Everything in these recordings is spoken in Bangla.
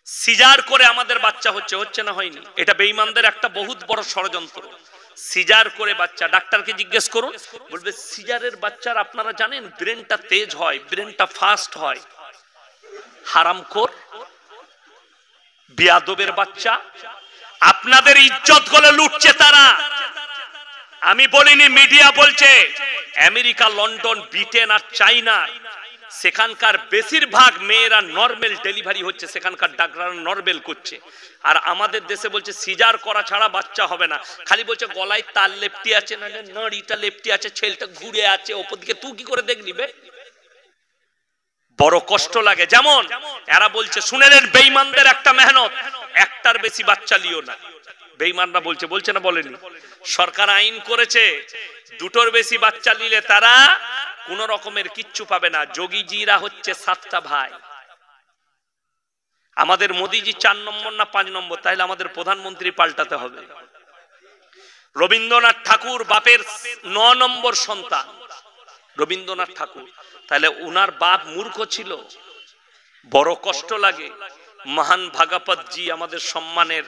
সিজার করে আমাদের বাচ্চা হচ্ছে না হয়নি, এটা বেঈমানদের একটা বহুত বড় ষড়যন্ত্র। সিজার করে বাচ্চা, ডাক্তারকে জিজ্ঞেস করুন, বলবে সিজারের বাচ্চার আপনারা জানেন ব্রেনটা তেজ হয়, ব্রেনটা ফাস্ট হয়। হারামখোর বিয়াদবের বাচ্চা, আপনাদের ইজ্জত গুলো লুটছে তারা। আমি বলিনি, মিডিয়া বলছে। আমেরিকা, লন্ডন, ব্রিটেন আর চাইনা, সেখানকার বেশিরভাগ মেয়েরা নরমাল ডেলিভারি হচ্ছে, সেখানকার ডাক্তাররা নরমাল করছে। আর আমাদের দেশে বলছে সিজার করা ছাড়া বাচ্চা হবে না। খালি বলছে গলায় তার লেপটি আছে, না নাড়িটা লেপটি আছে, ছেলেটা ঘুরে আছে ওপর দিকে, তুই কি করে দেখলি বে? বড় কষ্ট লাগে। যেমন এরা বলছে, শুনে নেন বেঈমানদের একটা মেহনত, একটার বেশি বাচ্চা লিও না। বেঈমানরা বলছে না বলেনি? সরকার আইন করেছে দুটোর বেশি বাচ্চা নিলে তারা কোন রকমের কিচ্ছু পাবে না। যোগীজিরা হচ্ছে 7টা ভাই। আমাদের মোদিজি 4 নম্বর না 5 নম্বর? তাহলে আমাদের প্রধানমন্ত্রী পাল্টাতে হবে। রবীন্দ্রনাথ ঠাকুর বাপের 9 নম্বর সন্তান, রবীন্দ্রনাথ ঠাকুর। তাহলে উনার বাপ মূর্খ ছিল। বড় কষ্ট লাগে। মহান ভাগবত জি, আমাদের সম্মানের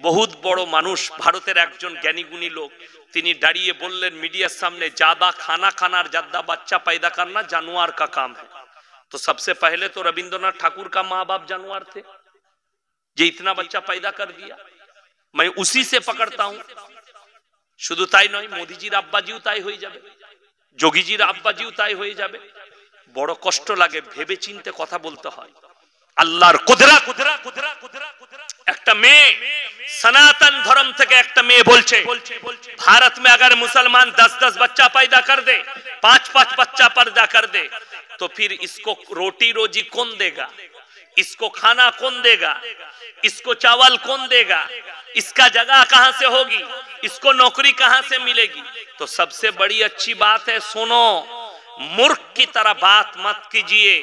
বহুত বড় মানুষ, ভারতের একজন জ্ঞানীগুণী লোক, তিনি দাঁড়িয়ে বললেন মিডিয়ার সামনে, ज्यादा खाना खाना और ज्यादा बच्चा पैदा करना जानवर का काम है। तो सबसे पहले तो रविंद्रनाथ ठाकुर का माँ बाप जानवर थे, जो इतना बच्चा पैदा कर दिया। मैं उसी से पकड़ता हूं। शुद्ध ताई नय, मोदीजीर आब्बाजीও তাই হয়ে যাবে, যোগীজির আব্বাজিও তাই হয়ে যাবে। বড় কষ্ট লাগে, ভেবে চিন্তে কথা বলতে হয়। আল্লাহর কুদরত। একটা মেয়ে सनातन धर्म থেকে একটা মেয়ে বলছে, भारत में अगर मुसलमान 10-10 बच्चा पैदा कर दे, 5-5 बच्चा पैदा कर दे, तो फिर इसको रोटी रोजी कौन देगा? इसको खाना कौन देगा? इसको चावल कौन देगा? इसका जगह कहां से होगी? इसको नौकरी कहां से मिलेगी? तो सबसे बड़ी अच्छी बात है, सुनो, मूर्ख की तरह बात मत कीजिए।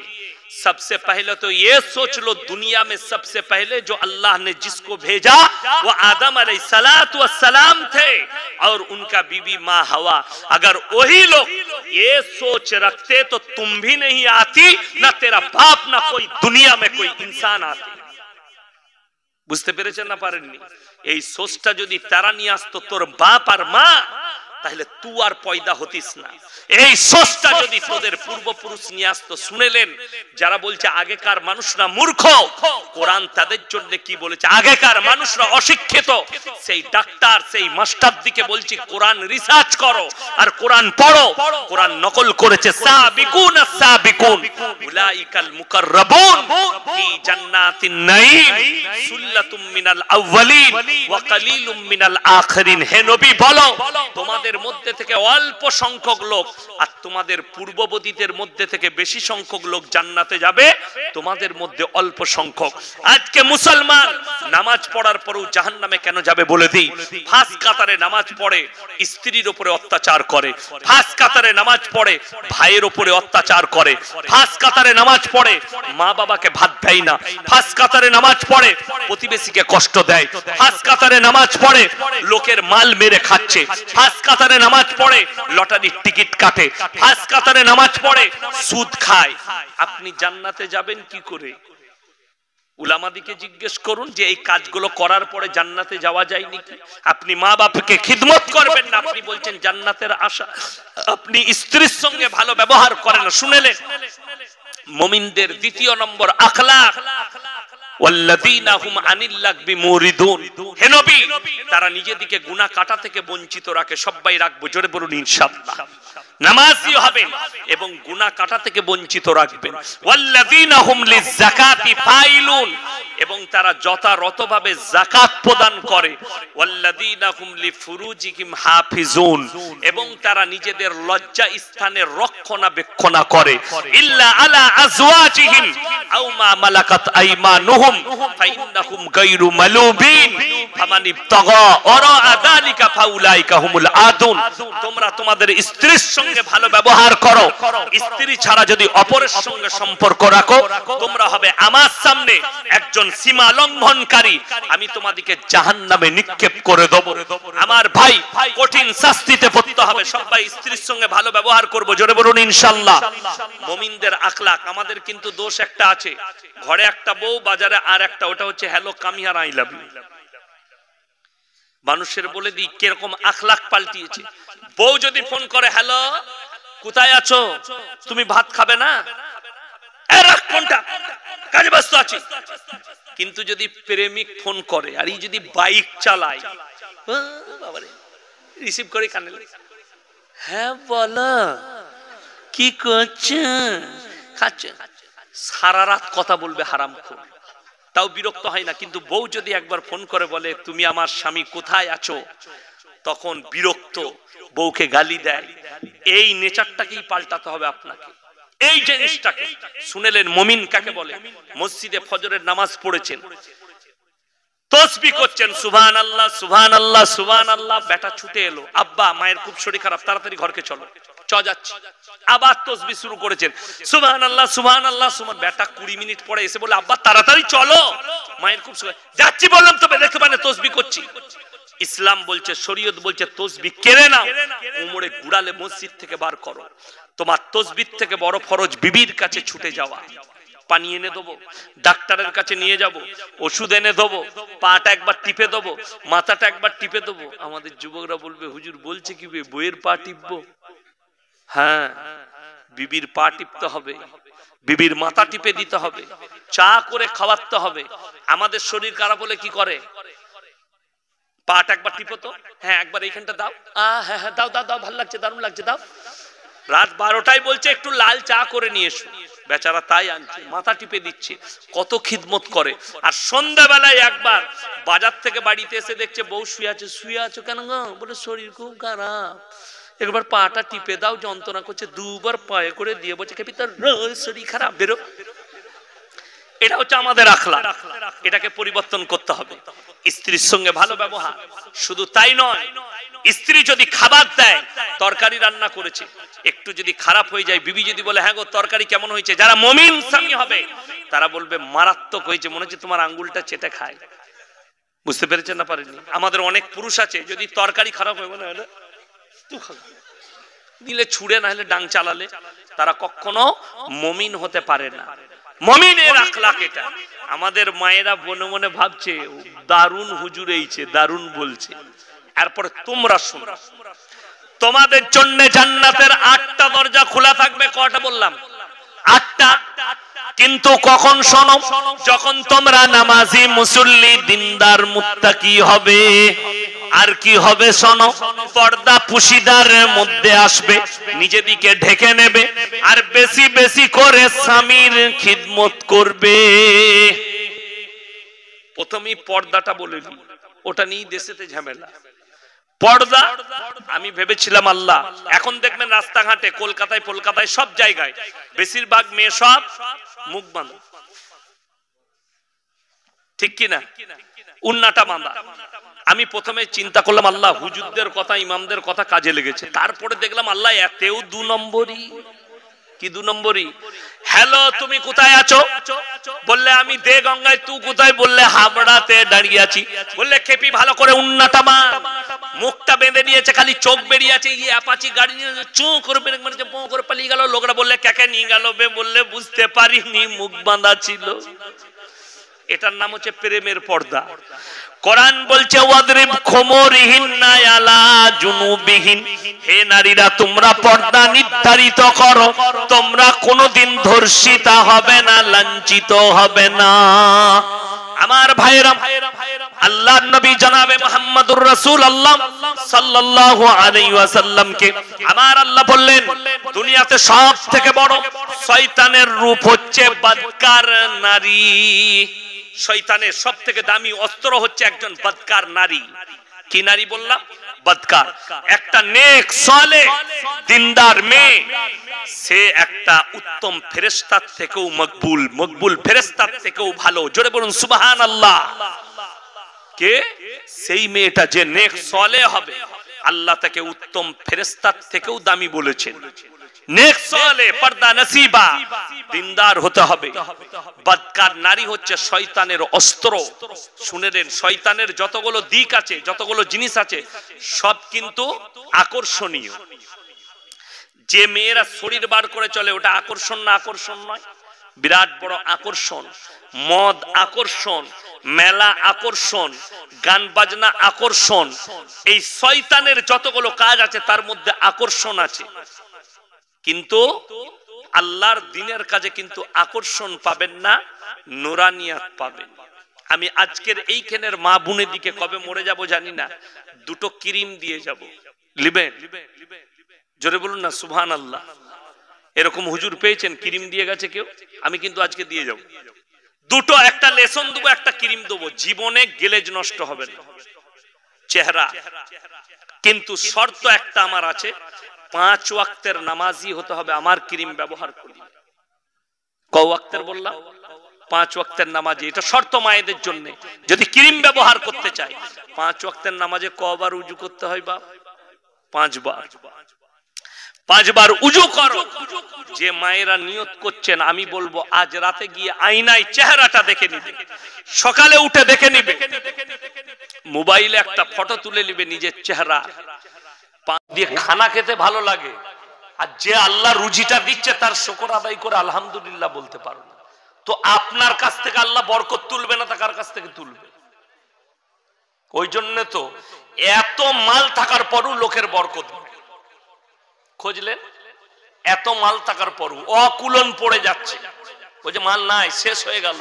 सबसे पहले तो ये सोच लो, दुनिया में सबसे पहले जो अल्लाह ने जिसको भेजा वो आदम अलैहिस्सलातु वस्सलाम थे और उनका बीवी माँ हवा। अगर वही लोग ये सोच रखते तो तुम भी नहीं आती, ना तेरा बाप, ना कोई दुनिया में कोई इंसान आती। বুঝতে পেরেছেন না পারেননি? এই সোচটা যদি তারা নিয়ে আসতো, তোর বাপ আর মা, তাহলে তুই আর পয়দা হতিস না। এই সোচটা যদি তোদের পূর্বপুরুষ নিয়ে আসতো। শুনেলেন যারা বলছে আগেকার মানুষরা মূর্খ, কোরআন তাদের জন্য কি বলেছে? আগেকার মানুষরা অশিক্ষিত। সেই ডাক্তার, সেই মাস্টার দিকে বলছি, কোরআন রিসার্চ করো আর কোরআন পড়ো। কোরআন নকল করেছে, সাবিকুন আস-সাবিকুন উলাইকাল মুকাররাবুন ফি জান্নাতিন নাঈম সুল্লাতুম মিনাল আউয়ালিন ওয়া কালিলুম মিনাল আখিরিন। হে নবী বলো, তোমাদের মধ্যে থেকে অল্প সংখ্যক লোক আর তোমাদের পূর্ববর্তীদের মধ্যে থেকে বেশি সংখ্যক লোক জান্নাতে যাবে, তোমাদের মধ্যে অল্প সংখ্যক। আজকে মুসলমান নামাজ পড়ার পরেও জাহান্নামে কেন যাবে বলে দিই। ফাঁস কাতারে নামাজ পড়ে, স্ত্রীর উপরে অত্যাচার করে। ফাঁস কাতারে নামাজ পড়ে, ভাইয়ের উপরে অত্যাচার করে। ফাঁস কাতারে নামাজ পড়ে, মা বাবাকে ভাত দেয় না। ফাঁস কাতারে নামাজ পড়ে, প্রতিবেশীকে কষ্ট দেয়। ফাঁস কাতারে নামাজ পড়ে, লোকের মাল মেরে খাচ্ছে। ফাঁস কাতারে নামাজ পড়ে, লটারির টিকিট কাটে। ফাঁস কাতারে নামাজ পড়ে, সুদ খায়। আপনি জান্নাতে যাবেন কি করে? উলামাদিকে জিজ্ঞেস করুন যে এই কাজগুলো করার পরে জান্নাতে যাওয়া যায় নাকি? আপনি মা বাপকে খিদমত করবেন না, আপনি বলছেন জান্নাতের আশা। আপনি স্ত্রীর সঙ্গে ভালো ব্যবহার করেন না। শুনেলেন মুমিনদের দ্বিতীয় নম্বর আখলাক, ওয়াল্লাযীনা হুম আনিল লাগবি মুরিদুন। হে নবী, তারা নিজেদিকে গুনাহ কাটা থেকে বঞ্চিত রাখে। সবাই রাখবো, জোরে বলুন ইনশাআল্লাহ। নামাজি হবেন এবং গুনাহ কাটা থেকে বঞ্চিত রাখবেন। ওয়াল্লাযীনা হুম লিযাকাতি ফাইলুন, এবং তারা যথাযথভাবে যাকাত প্রদান করে। ওয়াল্লাযীনা হুম লিফুরুজিহিম হাফিজুন, এবং তারা নিজেদের লজ্জা স্থানের রক্ষণাবেক্ষণ করে। ইল্লা আলা আজওয়াজিহিম আও মা মালাকাত আইমানুহুম ফাইন্নাহুম গায়রু মালুবিন ফামান ইবতাগা ওরা যালিকা ফাউলাইকা হুমুল আদুন। তোমরা তোমাদের স্ত্রীর সঙ্গে ভালো ব্যবহার করো। স্ত্রী ছাড়া যদি অপরের সঙ্গে সম্পর্ক রাখো, তোমরা হবে আমার সামনে একজন সীমা লঙ্ঘনকারী আমি তোমাদেরকে জাহান্নামে নিক্ষেপ করে দেব। আমার ভাই কঠিন শাস্তিতে পড়তে হবে। সবাই স্ত্রীর সঙ্গে ভালো ব্যবহার করব, জোরে বলুন ইনশাআল্লাহ। মুমিনদের আখলাক। আমাদের কিন্তু দোষ একটা আছে, ঘরে একটা বউ, বাজারে আর একটা, ওটা হচ্ছে হ্যালো কামিয়ার আই লাভ ইউ। মানুষের বলে দিই কিরকম আখলাক পাল্টিয়েছে। বউ যদি ফোন করে, হ্যালো কোথায় আছো, তুমি ভাত খাবে না, রাখ ফোনটা, কাজে ব্যস্ত আছি। কিন্তু যদি প্রেমিক ফোন করে আর এই যদি বাইক চালায়, বাবারে রিসিভ করে কানে, হ্যাঁ বলো কি করছো, খাচ্ছ, সারা রাত কথা বলবে হারামখোর, তাও বিরক্ত হয় না। কিন্তু বউ যদি একবার ফোন করে বলে তুমি আমার স্বামী কোথায় আছো, তখন বিরক্ত, বউকে গালি দেয়। এই নেচারটাকেই পাল্টাতে হবে আপনাকে, এই জিনিসটাকে। শুনেলেন মুমিন কাকে বলে? মসজিদে ফজরের নামাজ পড়েছেন, তাসবিহ করছেন, সুবহানাল্লাহ সুবহানাল্লাহ সুবহানাল্লাহ, বেটা ছুটে এলো, আব্বা মায়ের খুব শরীর খারাপ, তাড়াতাড়ি ঘরকে চলো, যাচ্ছি। আবার তাসবিহ শুরু করেছেন, সুবহানাল্লাহ সুবহানাল্লাহ সুবহান। বেটা 20 মিনিট পরে এসে বলে, আব্বা তাড়াতাড়ি চলো, মায়ের খুব শরীর, যাচ্ছি বললাম তো, দেখতে পারে তাসবিহ করছি। ইসলাম বলছে, শরীয়ত বলছে তাসবিহ কেড়ে নাও, কোমরে গুড়ালে মসজিদ থেকে বার করো। তোমার তাসবিহ থেকে বড় ফরজ বিবির কাছে ছুটে যাওয়া। পানি এনে দেবো, ডাক্তারের কাছে নিয়ে যাব, ওষুধ এনে দেবো, পাটা একবার টিপে দেবো, মাথাটা একবার টিপে দেবো। আমাদের যুবকরা বলবে, হুজুর বলছে কি বইয়ের পা টিপবো? হ্যাঁ, বিবির পা টিপতে হবে, বিবির মাথা টিপে দিতে হবে, চা করে খাওয়াতে হবে। আমাদের শরীর খারাপ হলে কি করে? পাটা একবার টিপো তো, হ্যাঁ একবার এইখানটা দাও, হ্যাঁ হ্যাঁ দাও দাও দাও, ভালো লাগছে, দারুণ লাগছে, দাও। রাত 12টায় বলছে একটু লাল চা করে নিয়ে এসো, বেচারা তাই আনছে, মাথা টিপে দিচ্ছে, কত খিদমত করে। আর সন্ধ্যাবেলায় একবার বাজার থেকে বাড়িতে এসে দেখছে বউ শুয়ে আছে। শুয়ে আছো কেন গো? বলে শরীর খুব খারাপ, একবার পাটা টিপে দাও, যন্ত্রণা করছে। দুবার পায়ে করে দিয়ে বলছে, খেপি তোর রোজ শরীর খারাপ, বেরো। এটা হচ্ছে আমাদের আখলাক, এটাকে পরিবর্তন করতে হবে। স্ত্রীর সঙ্গে ভালো ব্যবহার। শুধু তাই নয়, স্ত্রী যদি খাবার দেয়, তরকারি রান্না করেছে, একটু যদি খারাপ হয়ে যায়, বিবি যদি বলে হ্যাঁ গো তরকারি কেমন হয়েছে, যারা মুমিন স্বামী হবে তারা বলবে মারাত্মক হয়েছে, মনে হচ্ছে তোমার আঙ্গুলটা চেটে খায়। বুঝতে পেরেছেন না পারেননি? আমাদের অনেক পুরুষ আছে, যদি তরকারি খারাপ হয় মনে হয় দিলে ছুড়ে, না হলে ডাং চালালে, তারা কখনো মুমিন হতে পারে না। মুমিনের আখলাক এটা। আমাদের মায়েরা মনে মনে ভাবছে দারুণ হুজুর এইছে, দারুণ বলছে। এরপরে তোমরা শোনো, তোমাদের জন্য জান্নাতের 8টা দরজা খোলা থাকবে। কয়টা বললাম? 8টা। কিন্তু কখন? শোনো, যখন তোমরা নামাজি, মুসল্লি, দিনদার, মুত্তাকি হবে। আর কি হবে? শোনো, পর্দা পুশিদার মধ্যে আসবে, নিজেদিকে ঢেকে নেবে, আর বেশি বেশি করে স্বামীর খিদমত করবে। প্রথমেই পর্দাটা বলে দিই, ওটা নিয়ে দেশেতে ঝামেলা। পর্দা আমি ভেবেছিলাম আল্লাহ, এখন দেখবেন রাস্তাঘাটে, কলকাতায় কলকাতায় সব জায়গায় বেশিরভাগ মেয়ে সব মুখ বাঁধা, ঠিক কিনা? উন্নাটা বাঁধা। আমি প্রথমে চিন্তা করলাম আল্লাহ হুজুরদের কথা, ইমামদের কথা কাজে লেগেছে। তারপরে দেখলাম আল্লাহ এতেও 2 নম্বরই। কি 2 নম্বরই? হ্যালো তুমি কোথায় আছো? বললে আমি দে গঙ্গায়। তুই কোথায়? বললে হাবড়াতে দাঁড়িয়ে আছি। বললে খেপি ভালো করে উন্নাটা বাঁধ। মুখটা বেঁধে নিয়েছে, খালি চোখ বেরিয়ে আছে, এই অ্যাপাচি গাড়ি নিয়ে চো করে মানে পো করে পালিয়ে গেল। লোকরা বললে কাকে নিয়ে গেল বে? বললে বুঝতে পারিনি, মুখ বাঁধা ছিল। এটার নাম হচ্ছে প্রেমের পর্দা। কোরআন বলছে ওয়াদরিব খুমুরিহিন্না আলা জুনুবিহিন, হে নারীরা তোমরা পর্দা নির্ধারিত করো, তোমরা কোনোদিন ধর্ষিতা হবে না, লাঞ্ছিত হবে না। আমার ভাইরা, আল্লাহর নবী জনাবে মুহাম্মদুর রাসূলুল্লাহ সাল্লাল্লাহু আলাইহি ওয়াসাল্লামকে আমার আল্লাহ বললেন, দুনিয়াতে সবথেকে বড় শয়তানের রূপ হচ্ছে বদকার নারী। শয়তানের সবথেকে দামি অস্ত্র হচ্ছে একজন বদকার নারী। কি নারী বললাম? বদকার। একটা নেক সালেহ দিনদার মেয়ে, সে একটা উত্তম ফেরেশতার থেকেও মকবুল, মকবুল ফেরেশতার থেকেও ভালো। জোরে বলুন সুবহানাল্লাহ। কে? সেই মেয়েটা যে নেক সালেহ হবে, আল্লাহ তাকে উত্তম ফেরেশতার থেকেও দামি বলেছেন। নেক সালে পর্দা নসিবা, দিনদার হতে হবে। বদকার নারী হচ্ছে শয়তানের অস্ত্র। শুনে নেন, শয়তানের যতগুলো দিক আছে, যতগুলো জিনিস আছে, সব কিন্তু আকর্ষণীয়। যে মেয়েরা শরীর বার করে চলে, ওটা আকর্ষণ না আকর্ষণ নয়? বিরাট বড় আকর্ষণ। মদ আকর্ষণ, মেলা আকর্ষণ, গান বাজনা আকর্ষণ। এই শয়তানের যতগুলো কাজ আছে তার মধ্যে আকর্ষণ আছে, কিন্তু আল্লাহর দ্বীনের কাজে কিন্তু আকর্ষণ পাবেন না, নুরানিয়াত পাবেন। আমি আজকের এইখানের মা বোনের দিকে কবে মরে যাব জানি না, দুটো ক্রিম দিয়ে যাব, লিবেন? জোরে বলুন না সুবহানাল্লাহ। এরকম হুজুর পেয়েছেন ক্রিম দিয়ে গেছে কেউ? আমি কিন্তু আজকে দিয়ে যাব দুটো, একটা লেসন দেবো, একটা ক্রিম দেবো। জীবনে গেলেজ নষ্ট হবে না চেহারা, কিন্তু শর্ত একটা আমার আছে, 5 ওয়াক্তের নামাজি হতে হবে আমার ক্রিম ব্যবহার করি। ক ওয়াক্তের বললাম? 5 ওয়াক্তের নামাজি, এটা শর্ত মায়েদের জন্য। যদি ক্রিম ব্যবহার করতে চাই, 5 ওয়াক্তের নামাজে কবার উজু করতে হয় বাপ? 5 বার। 5 বার উজু করো। যে মায়েরা নিয়ত করছেন, আমি বলবো আজ রাতে গিয়ে আয়নায় চেহারাটা দেখে নিবে, সকালে উঠে দেখে নিবে, মোবাইলে একটা ফটো তুলে নিবে নিজের চেহারা। দিয়ে খানা খেতে ভালো লাগে, আর যে আল্লাহ রুজিটা দিচ্ছে তার শুকর আদায় করে আলহামদুলিল্লাহ বলতে পারো না, তো আপনার কাছ থেকে আল্লাহ বরকত তুলবে না, তার কাছ থেকে তুলবে? ওই জন্য তো এত মাল থাকার পরও লোকের বরকত নেই। খুঁজলেন? এত মাল থাকার পরও অকুলন পড়ে যাচ্ছে। ওই যে মাল নাই, শেষ হয়ে গেল,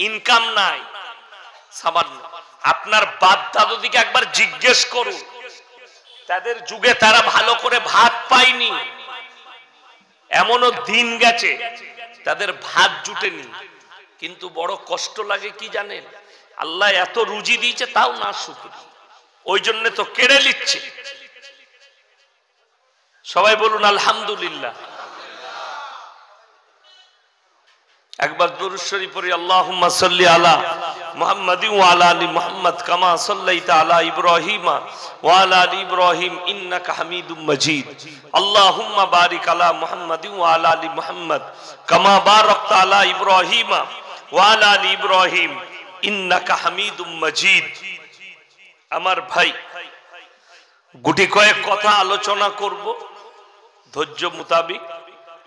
ইনকাম নাই সামান্য। আপনার বাপ দাদুদিকে একবার জিজ্ঞেস করুন, তাদের যুগে তারা ভালো করে ভাত পায়নি, এমনও দিন গেছে তাদের ভাত জুটেনি, কিন্তু বড় কষ্ট লাগে কি জানেন? আল্লাহ এত রুজি দিয়েছে তাও না শুকর, ওই জন্য তো কেড়ে নিচ্ছে। সবাই বলুন আলহামদুলিল্লাহ। একবার দুরূদ শরীফ পড়ি, আল্লাহুম্মা সাল্লি আলা মুহাম্মাদি ওয়া আলা আলি মুহাম্মাদ কামা সাল্লাইতা আলা ইব্রাহিম ওয়া আলা আলি ইব্রাহিম ইন্নাকা হামিদুম মাজিদ। আল্লাহুম্মা বারিক আলা মুহাম্মাদি ওয়া আলা আলি মুহাম্মাদ কামা বারাকতা আলা ইব্রাহিম ওয়া আলা আলি ইব্রাহিম ইন্নাকা হামিদুম মাজিদ। আমার ভাই, গুটি কয়েক কথা আলোচনা করব ধৈর্য মোতাবিক।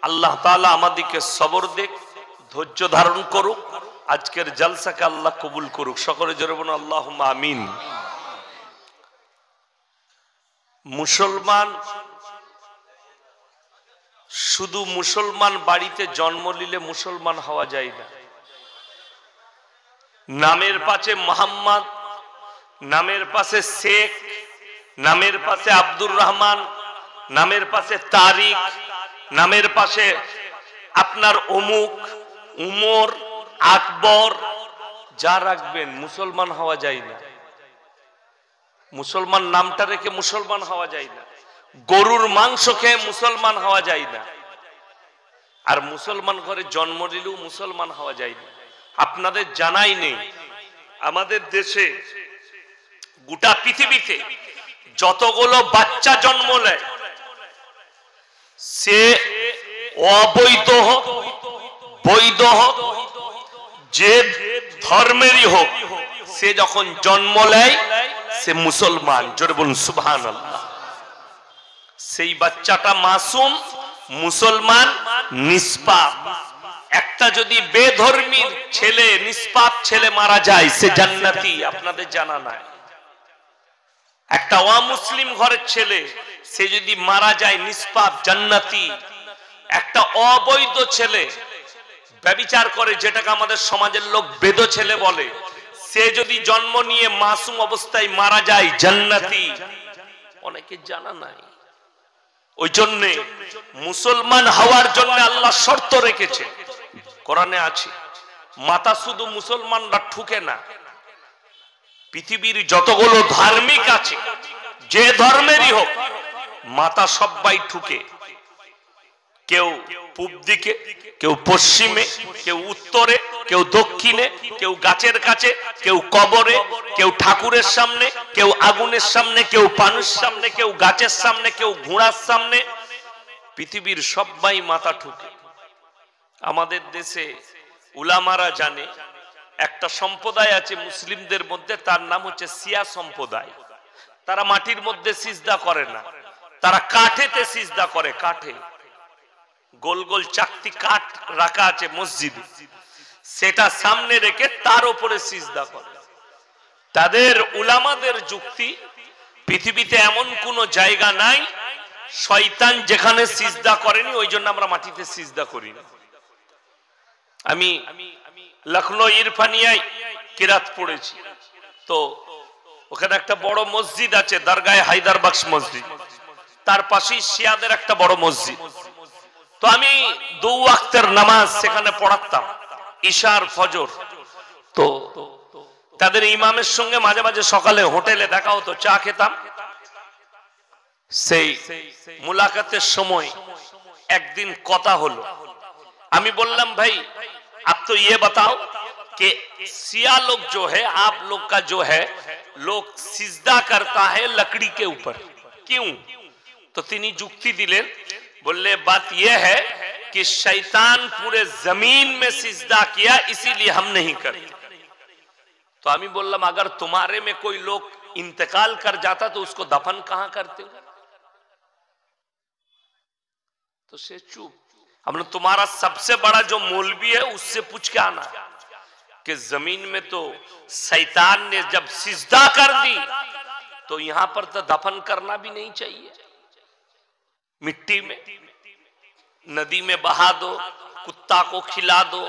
আল্লাহ তাআলা আমাদেরকে সবর দেখ, ধৈর্য ধারণ করুক, আজকের জলসাকে আল্লাহ কবুল করুক। সকলে জোরে বলুন আল্লাহুম্মা আমিন। মুসলমান শুধু মুসলমান বাড়িতে জন্ম নিলে মুসলমান হওয়া যায় না। নামের পাশে মোহাম্মদ, নামের পাশে শেখ, নামের পাশে আব্দুর রহমান, নামের পাশে তারিক, নামের পাশে আপনার অমুক, উমর, আকবর, যা রাখবেন, মুসলমান হওয়া যায় না। মুসলমান নামটা রেখে মুসলমান হওয়া যায় না। গরুর মাংস খেয়ে মুসলমান হওয়া যায় না। আর মুসলমান ঘরে জন্ম নিলেও মুসলমান হওয়া যায় না। আপনাদের জানাই নেই, আমাদের দেশে গোটা পৃথিবীতে যতগুলো বাচ্চা জন্ম নেয়, সে অবৈধ হোক বৈধ হোক, যে ধর্মেরই হোক, সে যখন জন্ম নেয় সে মুসলমান। জোরে বলুন সুবহানাল্লাহ। সেই বাচ্চাটা মাসুম, মুসলমান, নিষ্পাপ। একটা যদি বেধর্মীর ছেলে, নিষ্পাপ ছেলে মারা যায়, সে জান্নাতি, আপনাদের জানা নাই। একটা অমুসলিম ঘরের ছেলে, সে যদি মারা যায়, নিষ্পাপ, জান্নাতি। একটা অবৈধ ছেলে ব্যভিচার করে, যেটাকে আমাদের সমাজের লোক বেদ ছেলে বলে, সে যদি জন্ম নিয়ে মাসুম অবস্থায় মারা যায়, জান্নাতি। অনেকে জানা নাই। ওই জন্যে মুসলমান হওয়ার জন্য আল্লাহ শর্ত রেখেছে, কোরআনে আছে। মাথা শুধু মুসলমানরা ঠুকে না, পৃথিবীর যতগুলো ধার্মিক আছে, যে ধর্মেরই হোক, মাথা সবাই ঠুকে। কেউ পূব দিকে, কেউ পশ্চিমে, কেউ উত্তরে, কেউ দক্ষিণে, কেউ গাছের কাছে, কেউ কবরে, কেউ ঠাকুরের সামনে, কেউ আগুনের সামনে, কেউ পানুর সামনে, কেউ গাছের সামনে, কেউ ঘোড়ার সামনে। পৃথিবীর সবাই মাথা ঠুকে। আমাদের দেশে উলামারা জানে একটা সম্প্রদায় আছে মুসলিমদের মধ্যে, তার নাম হচ্ছে শিয়া সম্প্রদায়। তারা মাটির মধ্যে সিজদা করে না, তারা কাঠেতে সিজদা করে। কাঠে গোল গোল চাকতি কাঠ রাখা আছে মসজিদে, সেটা সামনে রেখে তার উপরে সিজদা করে। তাদের উলামাদের যুক্তি, পৃথিবীতে এমন কোন জায়গা নাই শয়তান যেখানে সিজদা করেনি, ওই জন্য আমরা মাটিতে সিজদা করি না। আমি লখনৌ ইরফানিয়ায় কিরাত পড়েছি, তো ওখানে একটা বড় মসজিদ আছে, দরগায়ে হায়দার বখশ মসজিদ, তার পাশেই শিয়াদের একটা বড় মসজিদ। তো আমি 2 ওয়াক্তের নামাজ সেখানে পড়াতাম, ইশার ফজর। তো তাদের ইমামের সঙ্গে মাঝে মাঝে সকালে হোটেলে দেখা হতো, চা খেতাম। সেই মুলাকাতের সময় একদিন কথা হলো, আমি বললাম ভাই आप तो ये बताओ कि सिया लोग जो है, आप लोग का जो है, लोग सिजदा करता है लकड़ी के ऊपर, क्यों? तो तिनी जुक्ति दिलेन, बोले बात ये है कि शैतान पूरे जमीन में सिजदा किया, इसीलिए हम नहीं करते। तो आमी बोललाम अगर तुम्हारे में कोई लोग इंतकाल कर जाता तो उसको दफन कहां करते हो? तो से चुप। हमने तुम्हारा सबसे बड़ा जो मौलवी है उससे पूछ के आना कि जमीन में तो शैतान ने जब सिजदा कर दी तो यहां पर तो दफन करना भी नहीं चाहिए। मिट्टी में, नदी में बहा दो, कुत्ता को खिला दो,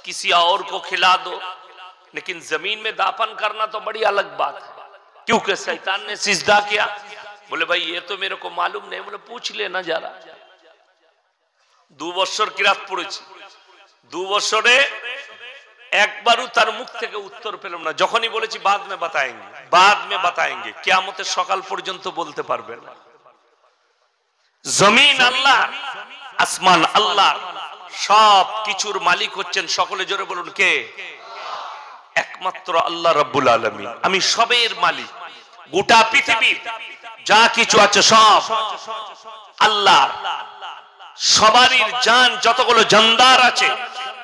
किसी और को खिला दो, लेकिन जमीन में दफन करना तो बड़ी अलग बात है, क्योंकि शैतान ने सिजदा किया। बोले भाई ये तो मेरे को मालूम नहीं। बोले पूछ लेना जरा। 2 বছর কিরাত পড়েছি, 2 বছরে একবারও তার মুখ থেকে উত্তর পেলাম না। যখনই বলেছি বাদ মে বাতায়েঙ্গে, বাদ মে বাতায়েঙ্গে, কিয়ামতের সকাল পর্যন্ত বলতে পারবে না। জমিন আল্লাহ, আসমান আল্লাহ, সব কিছুর মালিক হচ্ছেন, সকলে জোরে বলুন কে? একমাত্র আল্লাহ রাব্বুল আলামিন। আমি সবের মালিক, গোটা পৃথিবীর যা কিছু আছে সব আল্লাহ। সবারই জান, যতগুলো জানদার আছে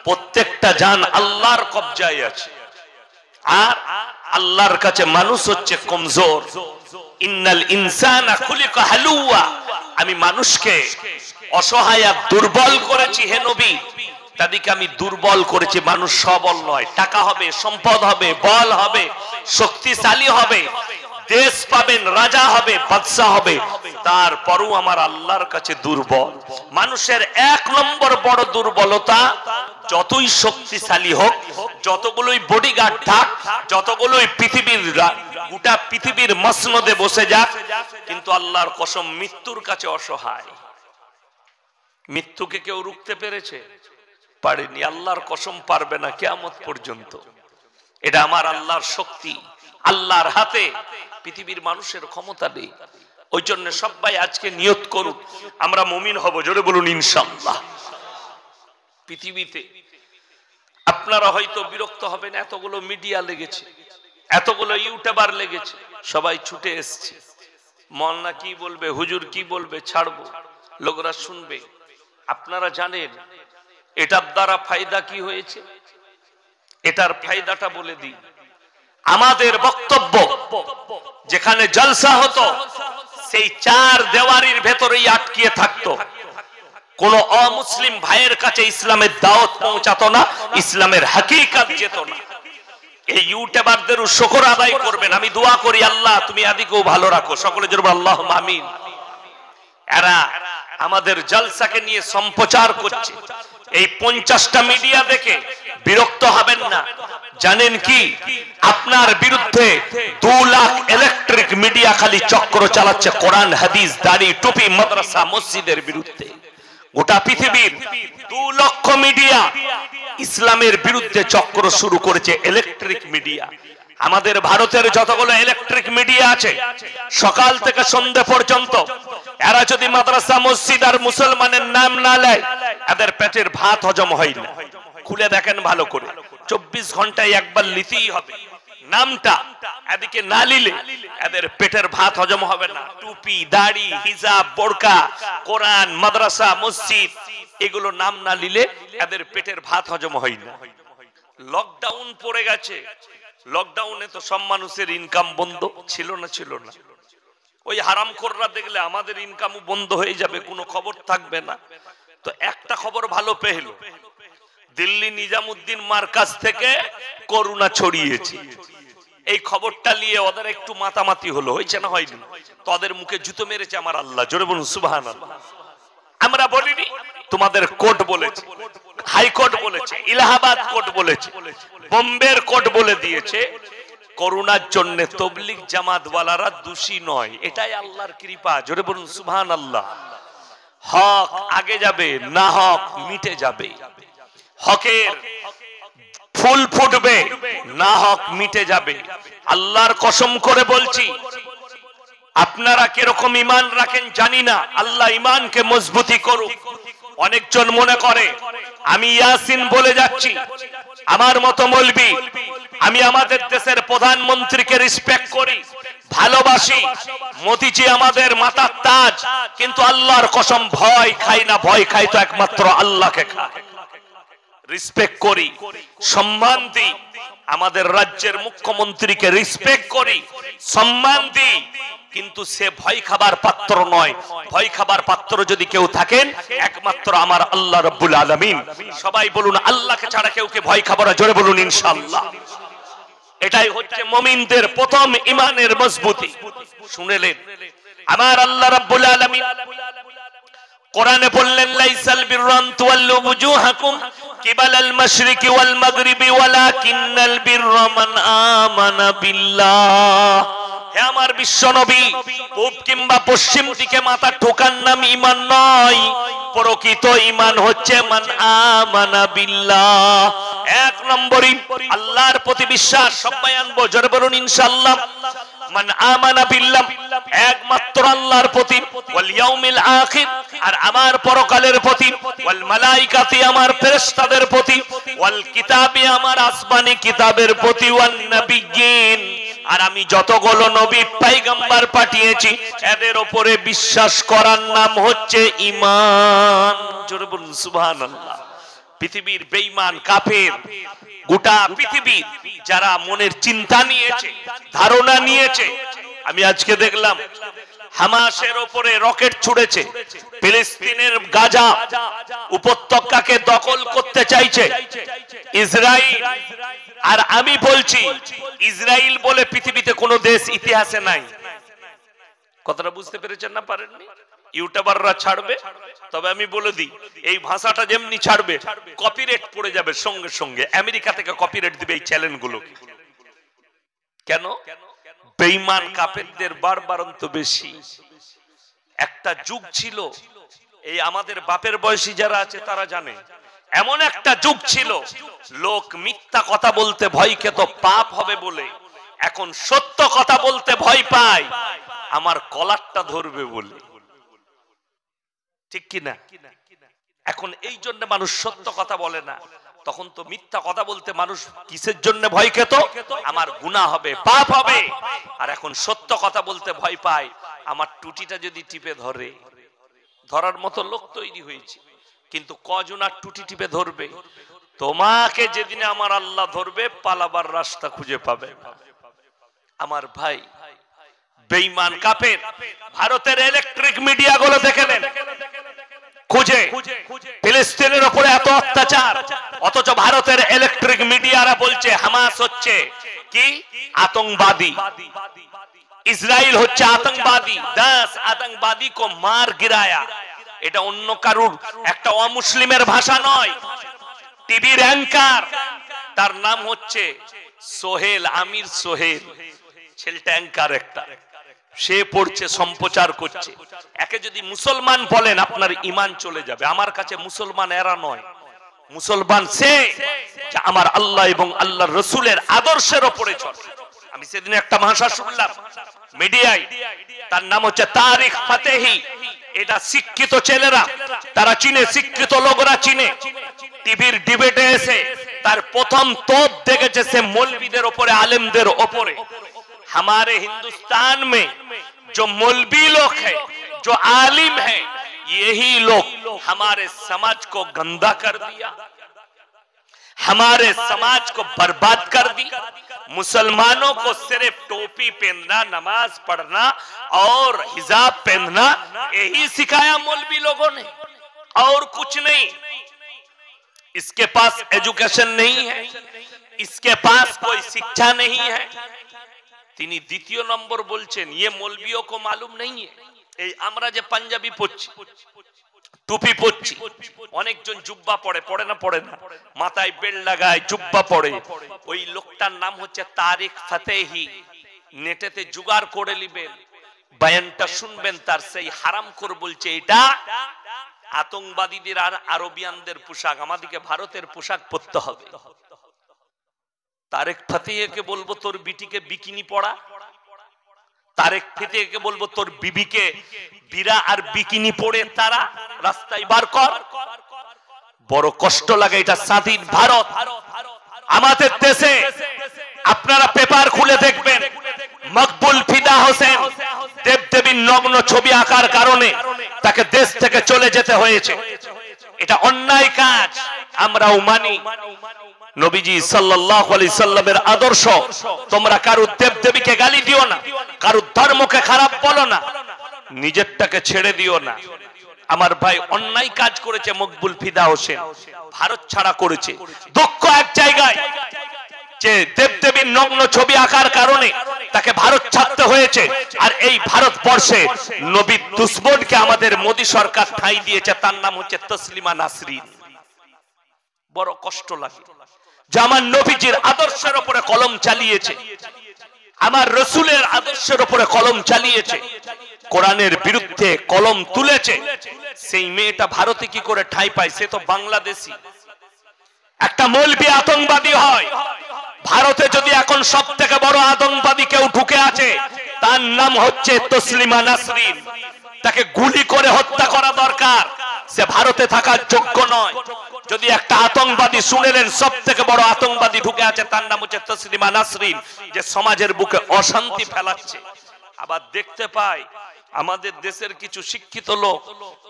প্রত্যেকটা জান আল্লাহর কবজায় আছে। আর আল্লাহর কাছে মানুষ হচ্ছে কমজোর। ইন্নাল ইনসানা খুলিকা হালুয়া, আমি মানুষকে অসহায় দুর্বল করেছি হে নবী, তাদেরকে আমি দুর্বল করেছি। মানুষ সবল নয়, টাকা হবে, সম্পদ হবে, বল হবে, শক্তিশালী হবে, দেশ পাবেন, রাজা হবে, বাদশা হবে, তারপরও আমার আল্লাহর কাছে দুর্বল। মানুষের 1 নম্বর বড় দুর্বলতা, যতই শক্তিশালী হোক, যতগুলোই বডিগার্ড থাক, যতগুলোই পৃথিবীর গোটা পৃথিবীর মসনদে বসে যাক, কিন্তু আল্লাহর কসম মৃত্যুর কাছে অসহায়। মৃত্যুকে কেউ রুখতে পেরেছে? পারেনি। আল্লাহর কসম পারবে না কিয়ামত পর্যন্ত। এটা আমার আল্লাহর শক্তি, আল্লাহর হাতে। পৃথিবীর মানুষের ক্ষমতা নেই। ওই জন্য সবাই আজকে নিয়ত করুন আমরা মুমিন হব, জোরে বলুন ইনশাআল্লাহ। পৃথিবীতে আপনারা হয়তো বিরক্ত হবেন, এতগুলো মিডিয়া লেগেছে, এতগুলো ইউটিউবার লেগেছে, সবাই ছুটে এসছে। মোল্লা কি বলবে, হুজুর কি বলবে, ছাড়বো, লোকরা শুনবে। আপনারা জানেন এটার দ্বারা ফায়দা কি হয়েছে? এটার ফায়দাটা বলে দিই। আমাদের বক্তব্য যেখানে জলসা হতো, সেই 4 দেওয়ারির ভেতরেই আটকিয়ে থাকতো। কোন অমুসলিম ভাইয়ের কাছে ইসলামের দাওয়াত পৌঁছাতো না, ইসলামের হাকিকত যেত না। এই ইউটিউবারদের শুকর আদায় করবেন। আমি দোয়া করি আল্লাহ তুমি আদিকেও ভালো রাখো, সকলে জোরে আল্লাহুম্মা আমিন। এরা আমাদের জলসাকে নিয়ে সম্প্রচার করছে। এই 50টা মিডিয়া দেখে বিরক্ত হবেন না। জানেন কি, আপনার বিরুদ্ধে 2 লাখ ইলেকট্রিক মিডিয়া খালি চক্র চালাচ্ছে কোরআন, হাদিস, দাড়ি, টুপি, মাদ্রাসা, মসজিদের বিরুদ্ধে। গোটা পৃথিবীর 2 লক্ষ মিডিয়া ইসলামের বিরুদ্ধে চক্র শুরু করেছে, ইলেকট্রিক মিডিয়া। আমাদের ভারতের যতগুলো ইলেকট্রিক মিডিয়া আছে, সকাল থেকে সন্ধ্যে পর্যন্ত এরা যদি মাদ্রাসা, মসজিদ আর মুসলমানের নাম না নেয়, এদের পেটের ভাত হজম হয় না। খুলে দেখেন ভালো করে, 24 ঘন্টায় একবার লিতেই হবে। নামটা এদিকে না নিলে এদের পেটের ভাত হজম হবে না। টুপি, দাড়ি, হিজাব, বোরকা, কোরআন, মাদ্রাসা, মসজিদ, এগুলো নাম না নিলে এদের পেটের ভাত হজম হয় না। লকডাউন পড়ে গেছে, লকডাউনে তো সব মানুষের ইনকাম বন্ধ ছিল না? ছিল না? ওই হারামখোররা দেখলে আমাদের ইনকামও বন্ধ হয়ে যাবে, কোনো খবর থাকবে না। তো একটা খবর ভালো পেল, দিল্লি নিজামুদ্দিন মার্কাজ থেকে করোনা ছড়িয়েছে। এই খবরটা নিয়ে ওদের একটু মাতামাতি হলো, হয়েছে না হয়নি? তাদের মুখে জুতো মেরেছে আমার আল্লাহ, জোরে বলুন সুবহানাল্লাহ। আমরা বলিনি, তোমাদের কোর্ট বলেছে, হাইকোর্ট বলেছে, ইলাহাবাদ কোর্ট বলেছে, বোম্বের কোর্ট বলে দিয়েছে করোনার জন্য তবলিগ জামাতওয়ালারা দোষী নয়। এটাই আল্লাহর কৃপা, জোরে বলুন সুবহানাল্লাহ। হক আগে যাবে, না হক মিটে যাবে। হকের ফুল ফুটবে, না হক মিটে যাবে। আল্লাহর কসম করে বলছি, আপনারা কিরকম ঈমান রাখেন জানি না, আল্লাহ ঈমানকে মজবুতি করুক। অনেকজন মনে করে আমি ইয়াসিন বলে যাচ্ছি, আমার মতো মৌলবি, আমি আমাদের দেশের প্রধানমন্ত্রীকে রেসপেক্ট করি, ভালোবাসি, মোদিজি আমাদের মাথার তাজ, কিন্তু আল্লাহর কসম ভয় খাই না। ভয় খাই তো একমাত্র আল্লাহকে খাই। রেসপেক্ট করি, সম্মান দিই, আমাদের রাজ্যের মুখ্যমন্ত্রীকে রেসপেক্ট করি, সম্মান দিই, কিন্তু সে ভয় খাবার পাত্র নয়। ভয় খাবার পাত্র যদি কেউ থাকেন একমাত্র আমার আল্লাহ রাব্বুল আলামিন। সবাই বলুন আল্লাহকে ছাড়া কেউকে ভয় খাবার, জোরে বলুন ইনশাআল্লাহ। এটাই হচ্ছে মুমিনদের প্রথম ঈমানের মজবুতি। শুনেলেন আমার আল্লাহ রাব্বুল আলামিন কোরআনে বললেন, লাইসাল বিররান তুওয়াল্লু বুজুহাকুম কিবালাল মাশরিকি ওয়াল মাগরিবি ওয়ালাকিন্নাল বিররা মান আমানা বিল্লাহ। হে আমার বিশ্ব নবী, পূব কিংবা পশ্চিম দিকে মাথা ঠোকার নাম ঈমান নয়। প্রকৃত ঈমান হচ্ছে মান আমানা বিল্লাহ। এক নম্বরই আল্লাহর প্রতি বিশ্বাস। সবাই আনবো, জোরে বলুন ইনশাআল্লাহ। মান আমানা বিল্লাহ, একমাত্র আল্লাহর প্রতি, ওয়াল ইয়াউমিল আখির, আর আমার পরকালের প্রতি, ওয়াল মালাইকাতি, আমার ফেরেশতাদের প্রতি, ওয়াল কিতাবি, আমার আসমানি কিতাবের প্রতি, ওয়ান নাবিয়্যিন, আর আমি যতগুলো নবী পয়গম্বর পাঠিয়েছি এদের উপরে বিশ্বাস করার নাম হচ্ছে ঈমান। জোরে বলুন সুবহানাল্লাহ। পৃথিবীর বেঈমান কাফের, গোটা পৃথিবীর যারা মনের চিন্তা নিয়েছে, ধারণা নিয়েছে, আমি আজকে দেখলাম হামাসের উপরে রকেট ছুড়েছে, ফিলিস্তিনের গাজা উপত্যকাকে দখল করতে চাইছে ইসরাইল। আর আমি বলছি, ইসরাইল বলে পৃথিবীতে কোনো দেশ ইতিহাসে নাই। কথাটা বুঝতে পেরেছেন না পারেননি? ইউটিউবাররা ছাড়বে, তবে আমি বলে দিই, এই ভাষাটা যেমনি ছাড়বে কপিরাইট পড়ে যাবে সঙ্গে সঙ্গে। আমেরিকা থেকে কপিরাইট দিবে এই চ্যানেলগুলো। কেন? বেঈমান কাফেরদের বাড়বাড়ন্ত বেশি। একটা যুগ ছিল, এই আমাদের বাপের বয়সী যারা আছে তারা জানে, এমন একটা যুগ ছিল লোক মিথ্যা কথা বলতে ভয় পেত পাপ হবে বলে। এখন সত্য কথা বলতে ভয় পায় আমার কলারটা ধরবে বলে। ঠিক কিনা? এখন এই জন্য মানুষ সত্য কথা বলে না। তখন তো মিথ্যা কথা বলতে মানুষ কিসের জন্য ভয় পেত? আমার গুনাহ হবে, পাপ হবে। আর এখন সত্য কথা বলতে ভয় পায়, আমার টুটিটা যদি টিপে ধরে। ধরার মতো লোক তৈরি হয়েছে, কিন্তু কজন আর টুটি টিপে ধরবে? তোমাকে যেদিন আমার আল্লাহ ধরবে পালাবার রাস্তা খুঁজে পাবে। আমার ভাই, বেঈমান কাফের ভারতের ইলেকট্রিক মিডিয়া গুলো দেখে নেন, খুঁজে ফিলিস্তিনের উপরে এত অত্যাচার, অথচ ভারতের ইলেকট্রিক মিডিয়ারা বলছে হামাস হচ্ছে কি আতঙ্কবাদী, ইসরাইল হচ্ছে আতঙ্কবাদী, 10 আতঙ্কবাদী কো মার গিরায়া। এটা অন্য কারুর একটা অমুসলিমের ভাষা নয়। টিভির অ্যাঙ্কার, তার নাম হচ্ছে সোহেল, আমির সোহেল, ছেলেটা অ্যাঙ্কার একটা, সে পড়ছে, সম্প্রচার করছে। একে যদি মুসলমান বলেন আপনার ঈমান চলে যাবে। আমার কাছে মুসলমান এরা নয়, মুসলমান সে যে আমার আল্লাহ এবং আল্লাহর রাসূলের আদর্শের উপরে চলে। আমি সেদিন একটা ভাষা শুনলাম মিডিয়ায়, তার নাম হচ্ছে তারিক ফাতেহি। এটা শিক্ষিত ছেলেরা তারা চিনে, শিক্ষিত লোকরা চিনে। টিভির ডিবেটে এসে তার প্রথম তোপ দেখেছে সে মৌলবীদের ওপরে, आलिमদের ওপরে। हमारे हिंदुस्तान में जो मौलवी लोग हैं, जो आलिम हैं, यही लोग हमारे समाज को गंदा कर दिया, हमारे समाज को बर्बाद कर दी। मुसलमानों को सिर्फ टोपी पहनना, नमाज पढ़ना और हिजाब पहनना यही सिखाया मौलवी लोगों ने, और कुछ नहीं। इसके पास एजुकेशन नहीं है, इसके पास कोई शिक्षा नहीं है। তিনি দ্বিতীয় নম্বর বলছেন ये मौलवियों को मालूम नहीं है। এই আমরা যে পাঞ্জাবি পরছি, টুপি পরছি, অনেকজন জুব্বা পরে, পড়ে না পড়ে না, মাথায় বেল্ট লাগায়, জুব্বা পরে। ওই লোকটার নাম হচ্ছে তারিক ফতেহি। নেটেতে জুগাড় করে নেবেন, বয়ানটা শুনবেন, তার সেই হারামখোর বলছে এটা আতঙ্কবাদীদের আর আরবিয়ানদের পোশাক, আমাদেরকে ভারতের পোশাক পরতে হবে। তারেক ফতেহকে বলবো তোর বিটিকে বিকিনি পরা, তারেক ফতেহকে বলবো তোর বিবিকে বিরা আর বিকিনি পরে তারা রাস্তায় বার কর। বড় কষ্ট লাগে, এটা স্বাধীন ভারত। আমাদের দেশে আপনারা পেপার খুলে দেখবেন, মকবুল ফিদা হোসেন দেবদেবীর নগ্ন ছবি আঁকার কারণে তাকে দেশ থেকে চলে যেতে হয়েছে। এটা অন্যায় কাজ, আমরাও মানি। নবীজি সাল্লাল্লাহু আলাইহি সাল্লামের আদর্শ, তোমরা কারো দেবদেবীকে গালি দিও না, কারো ধর্মকে খারাপ বলো না, নিজেরটাকে ছেড়ে দিও না। আমার ভাই অন্যায় কাজ করেছে মকবুল ফিদা হোসেন, ভারত ছাড়া করেছে। দুঃখ এক জায়গায় যে দেবদেবীর নগ্ন ছবি আঁকার কারণে তাকে ভারত ছাড়তে হয়েছে, আর এই ভারতবর্ষে নবীর দুশমনকে আমাদের মোদী সরকার ঠাঁই দিয়েছে, তার নাম হচ্ছে তসলিমা নাসরিন। বড় কষ্ট লাগে যে আমার নবীজির আদর্শের উপরে কলম চালিয়েছে, আমার রসুলের আদর্শের উপরে কলম চালিয়েছে, কোরআনের বিরুদ্ধে কলম তুলেছে। সেই মেয়েটা ভারতে কি করে ঠাঁই পায়? সে তো বাংলাদেশী। একটা মৌলবি আতঙ্কবাদী হয়, ভারতে যদি এখন সব থেকে বড় আতঙ্কবাদী কেউ ঢুকে আছে, তার নাম হচ্ছে তসলিমা নাসরিন। তাকে গুলি করে হত্যা করা দরকার, সে ভারতে থাকার যোগ্য নয়। যদি একটা আতঙ্কবাদী শুনেলেন সব থেকে বড় আতঙ্কবাদী ঢুকে আছে, তার নাম হচ্ছে তসলিমা নাসরিন, যে সমাজের বুকে অশান্তি ফেলাচ্ছে। আবার দেখতে পাই আমাদের দেশের কিছু শিক্ষিত লোক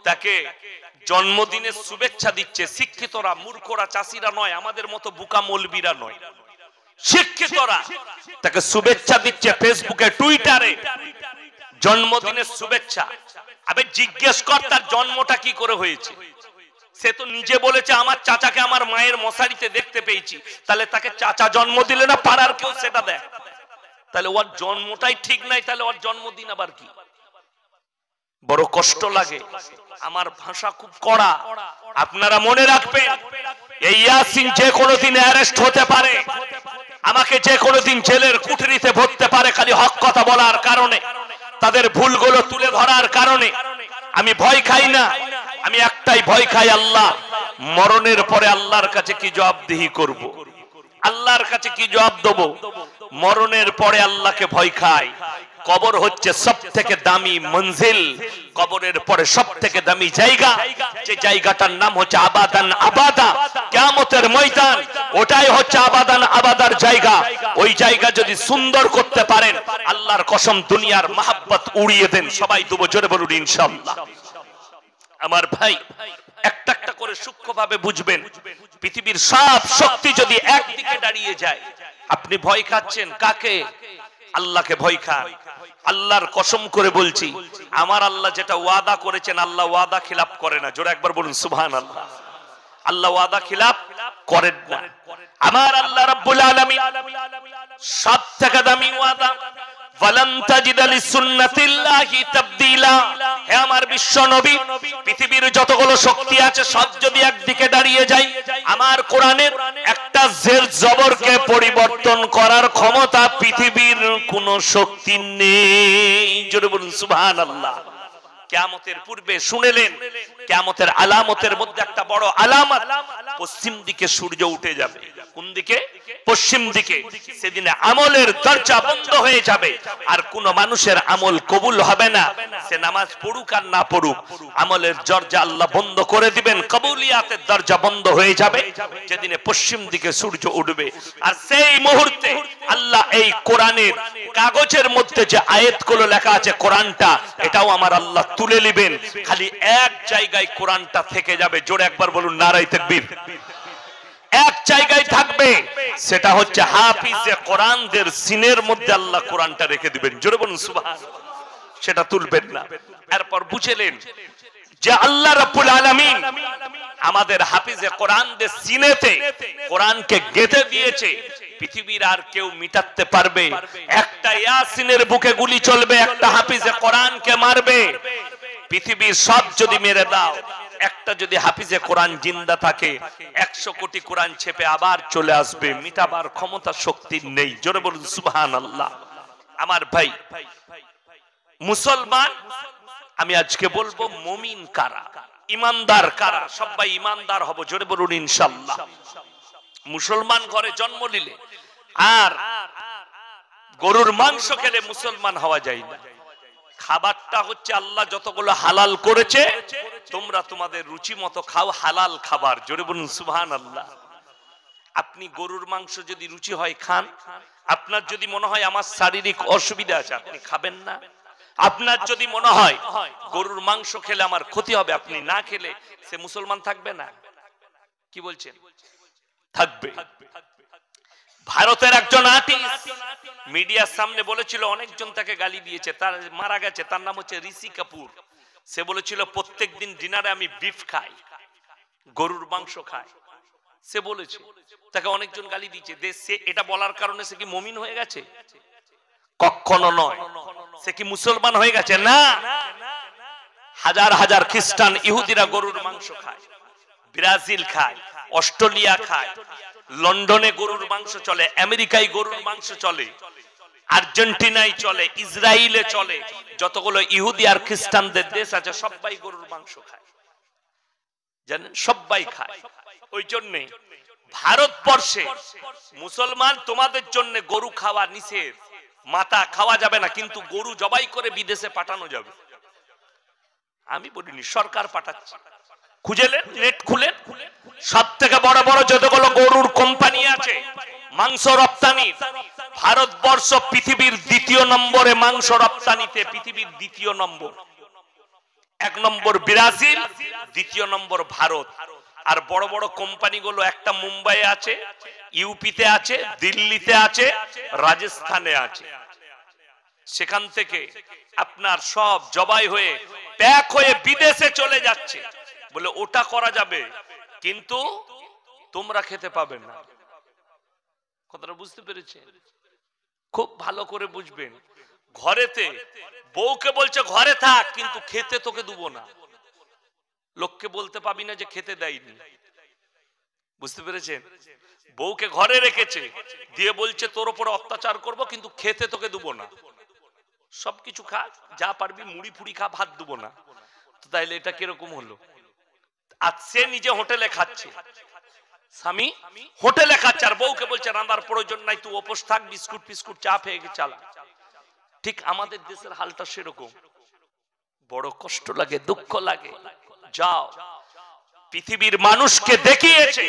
তাকে জন্মদিনের শুভেচ্ছা দিচ্ছে। শিক্ষিতরা, মূর্খরা, চাষিরা নয়, আমাদের মতো বুকা মৌলবীরা নয়, শিক্ষিতরা তাকে শুভেচ্ছা দিচ্ছে ফেসবুকে, টুইটারে, জন্মদিনের শুভেচ্ছা। আবে জিজ্ঞেস কর তার জন্মটা কি করে হয়েছে? সে তো নিজে বলেছে আমার চাচাকে আমার মায়ের মশারিতে দেখতে পেয়েছি। তাহলে তাকে চাচা জন্ম দিলে না পাড়ার কেউ সেটা দেয়? তাহলে ওর জন্মটাই ঠিক নাই, তাহলে ওর জন্মদিন আবার কি? বড় কষ্ট লাগে। আমার ভাষা খুব কড়া, আপনারা মনে রাখবেন। এই ইয়াসিন যে কোনোদিন অ্যারেস্ট হতে পারে, আমাকে যে কোনোদিন জেলের কুঠরিতে ভরতে পারে, খালি হক কথা বলার কারণে, তাদের ভুলগুলো তুলে ধরার কারণে। আমি ভয় খাই না, আমি একটাই ভয় খাই, আল্লাহ। মরণের পরে আল্লাহর কাছে কি জবাবদিহি করব? আল্লাহর কাছে কি জবাব দেব? মরণের পরে আল্লাহকে ভয় খাই। কবর হচ্ছে সব থেকে দামি মঞ্জিল, কবরের পরে সব থেকে দামি জায়গা, যে জায়গাটার নাম হচ্ছে আবাদান আবাদা, কিয়ামতের ময়দান, ওটাই হচ্ছে আবাদান আবাদার জায়গা। ওই জায়গা যদি সুন্দর করতে পারেন, আল্লাহর কসম দুনিয়ার মহাব্বত উড়িয়ে দেন। সবাই দুবো জোরে বলুন ইনশাআল্লাহ। আমার ভাই একটা একটা করে সূক্ষ্মভাবে বুঝবেন, পৃথিবীর সব শক্তি যদি একদিকে দাঁড়িয়ে যায়, আপনি ভয় খাচ্ছেন কাকে? আল্লাহকে ভয় খান। আল্লাহর কসম করে বলছি, আমার আল্লাহ যেটা ওয়াদা করেছেন, আল্লাহ ওয়াদা খিলাফ করে না। জোরে একবার বলুন সুবহানাল্লাহ। আল্লাহ ওয়াদা খিলাফ করেন না। আমার আল্লাহ রাব্বুল আলামিন সব থেকে দামি ওয়াদা, ওয়ালান তাজিদা লিসুন্নাতিল্লাহি তাবদীলা। হে আমার বিশ্ব নবী, পৃথিবীর যতগুলো শক্তি আছে সব যদি একদিকে দাঁড়িয়ে যায়, আমার কোরআনের একটা জের জবরকে পরিবর্তন করার ক্ষমতা পৃথিবীর কোন শক্তি নেই। জোরে বলুন সুবহানাল্লাহ। কিয়ামতের পূর্বে শুনেলেন, কিয়ামতের আলামতের মধ্যে একটা বড় আলামত, পশ্চিম দিকে সূর্য উঠে যাবে। কোন দিকে? পশ্চিম দিকে। সেদিনে আমলের দরজা বন্ধ হয়ে যাবে, আর কোন মানুষের আমল কবুল হবে না। সে নামাজ পড়ুক আর না পড়ুক, আমলের দরজা আল্লাহ বন্ধ করে দিবেন, কবুলিয়াতের দরজা বন্ধ হয়ে যাবে যেদিনে পশ্চিম দিকে সূর্য উঠবে। আর সেই মুহূর্তে আল্লাহ এই কোরআনের কাগজের মধ্যে যে আয়াতগুলো লেখা আছে, কোরআনটা এটাও আমার আল্লাহ তুলে নেবেন। খালি এক জায়গায় কোরআনটা থেকে যাবে। জোরে একবার বলুন নারায়ে তাকবীর। এক জায়গায় থাকবে, সেটা হচ্ছে হাফিজে কোরআনদের সিনের মধ্যে আল্লাহ কোরআনটা রেখে দিবেন। জোরে বলুন সুবহানাল্লাহ। সেটা তুলবেন না। এরপর বুঝলেন যে আল্লাহ রাব্বুল আলামিন আমাদের হাফিজে কোরআনদের সিনেতে কোরআনকে গেঁথে দিয়েছে। পৃথিবীর আর কেউ মিটাতে পারবে? একটা ইয়াসিনের বুকে গুলি চলবে, একটা হাফিজে কোরআনকে মারবে। পৃথিবীর সব যদি মেরে দাও, একটা যদি হাফিজে কোরআন জিন্দা থাকে, 100 কোটি কোরআন ছেপে আবার চলে আসবে, মিটাবার ক্ষমতা শক্তি নেই। জোরে বলুন সুবহানাল্লাহ। আমার ভাই মুসলমান, আমি আজকে বলবো মুমিন কারা, ইমানদার কারা। সবাই ইমানদার হব, জোরে বলুন ইনশাআল্লাহ। মুসলমান ঘরে জন্ম নিলে আর গরুর মাংস খেলে মুসলমান হওয়া যায় না। খাবারটা হচ্ছে আল্লাহ যতগুলো হালাল করেছে, তোমরা তোমাদের রুচি মতো খাও হালাল খাবার। জোরে বলুন সুবহানাল্লাহ। আপনি গরুর মাংস যদি রুচি হয় খান, আপনার যদি মনে হয় আমার শারীরিক অসুবিধা আছে আপনি খাবেন না। আপনার যদি মনে হয় গরুর মাংস খেলে আমার ক্ষতি হবে, আপনি না খেলে সে মুসলমান থাকবে না। কি বলছেন? থাকবে। ভারতের একজন আর্টিস্ট মিডিয়ার সামনে বলেছিল, অনেকজন তাকে গালি দিয়েছে, তার মারা গেছে, তার নাম হচ্ছে ঋষি কাপুর। সে বলেছিল প্রত্যেকদিন ডিনারে আমি বিফ খাই, গরুর মাংস খাই। সে বলেছে, তাকে অনেকজন গালি দিয়েছে। সে এটা বলার কারণে সে কি মুমিন হয়ে গেছে? কখনো নয়। সে কি মুসলমান হয়ে গেছে? না। হাজার হাজার খ্রিস্টান ইহুদিরা গরুর মাংস খায়, ব্রাজিল খায়, অস্ট্রেলিয়া খায়, লন্ডনে গরুর মাংস চলে, আমেরিকায় গরুর মাংস চলে, আর্জেন্টিনায় চলে, ইসরায়েলে চলে। যতগুলো ইহুদি আর খ্রিস্টানদের দেশ আছে সবাই গরুর মাংস খায়, জানেন, সবাই খায়। ওই জন্যে ভারতবর্ষে মুসলমান তোমাদের জন্য গরু খাওয়া নিষেধ, মাথা খাওয়া যাবে না, কিন্তু গরু জবাই করে বিদেশে পাঠানো যাবে। আমি বলিনি, সরকার পাঠাচ্ছে। খুঁজেলেন, নেট খুলেন, সব থেকে বড় বড় যতগুলো গরুর কোম্পানি আছে মাংস রপ্তানি, ভারতবর্ষ পৃথিবীর 2য় নম্বরে মাংস রপ্তানিতে, পৃথিবীর 2য় নম্বর। 1 নম্বর ব্রাজিল, 2য় নম্বর ভারত। আর বড় বড় কোম্পানিগুলো একটা মুম্বাই আছে, ইউপিতে আছে, দিল্লিতে আছে, রাজস্থানে আছে। সেখান থেকে আপনার সব জবাই হয়ে প্যাক হয়ে বিদেশে চলে যাচ্ছে। বলে ওটা করা যাবে, কিন্তু তোমরা খেতে পাবে না। কথাটা বুঝতে পেরেছেন? খুব ভালো করে বুঝবেন। ঘরেতে বউকে বলছে ঘরে থাক, কিন্তু খেতে তোকে দেবো না। লোককে বলতে পাবি না যে খেতে দেয়নি। বুঝতে পেরেছেন? বউকে ঘরে রেখেছে, দিয়ে বলছে তোর উপরে অত্যাচার করব, কিন্তু খেতে তোকে দেবো না। সবকিছু খা, যা পারবি মুড়ি ফুড়ি খা, ভাত দেবো না। তো তাইলে এটা কিরকম হলো? আজ সে নিজে হোটেলে খাচ্ছে, স্বামী হোটেলে খাচ্ছে, আর বউকে বলছে রান্নার প্রয়োজন নাই, তুই উপোস থাক, বিস্কুট ফিস্কুট চা পেয়ে চালা। ঠিক আমাদের দেশের হালটা সেরকম। বড় কষ্ট লাগে, দুঃখ লাগে। যাও, পৃথিবীর মানুষকে দেখিয়েছে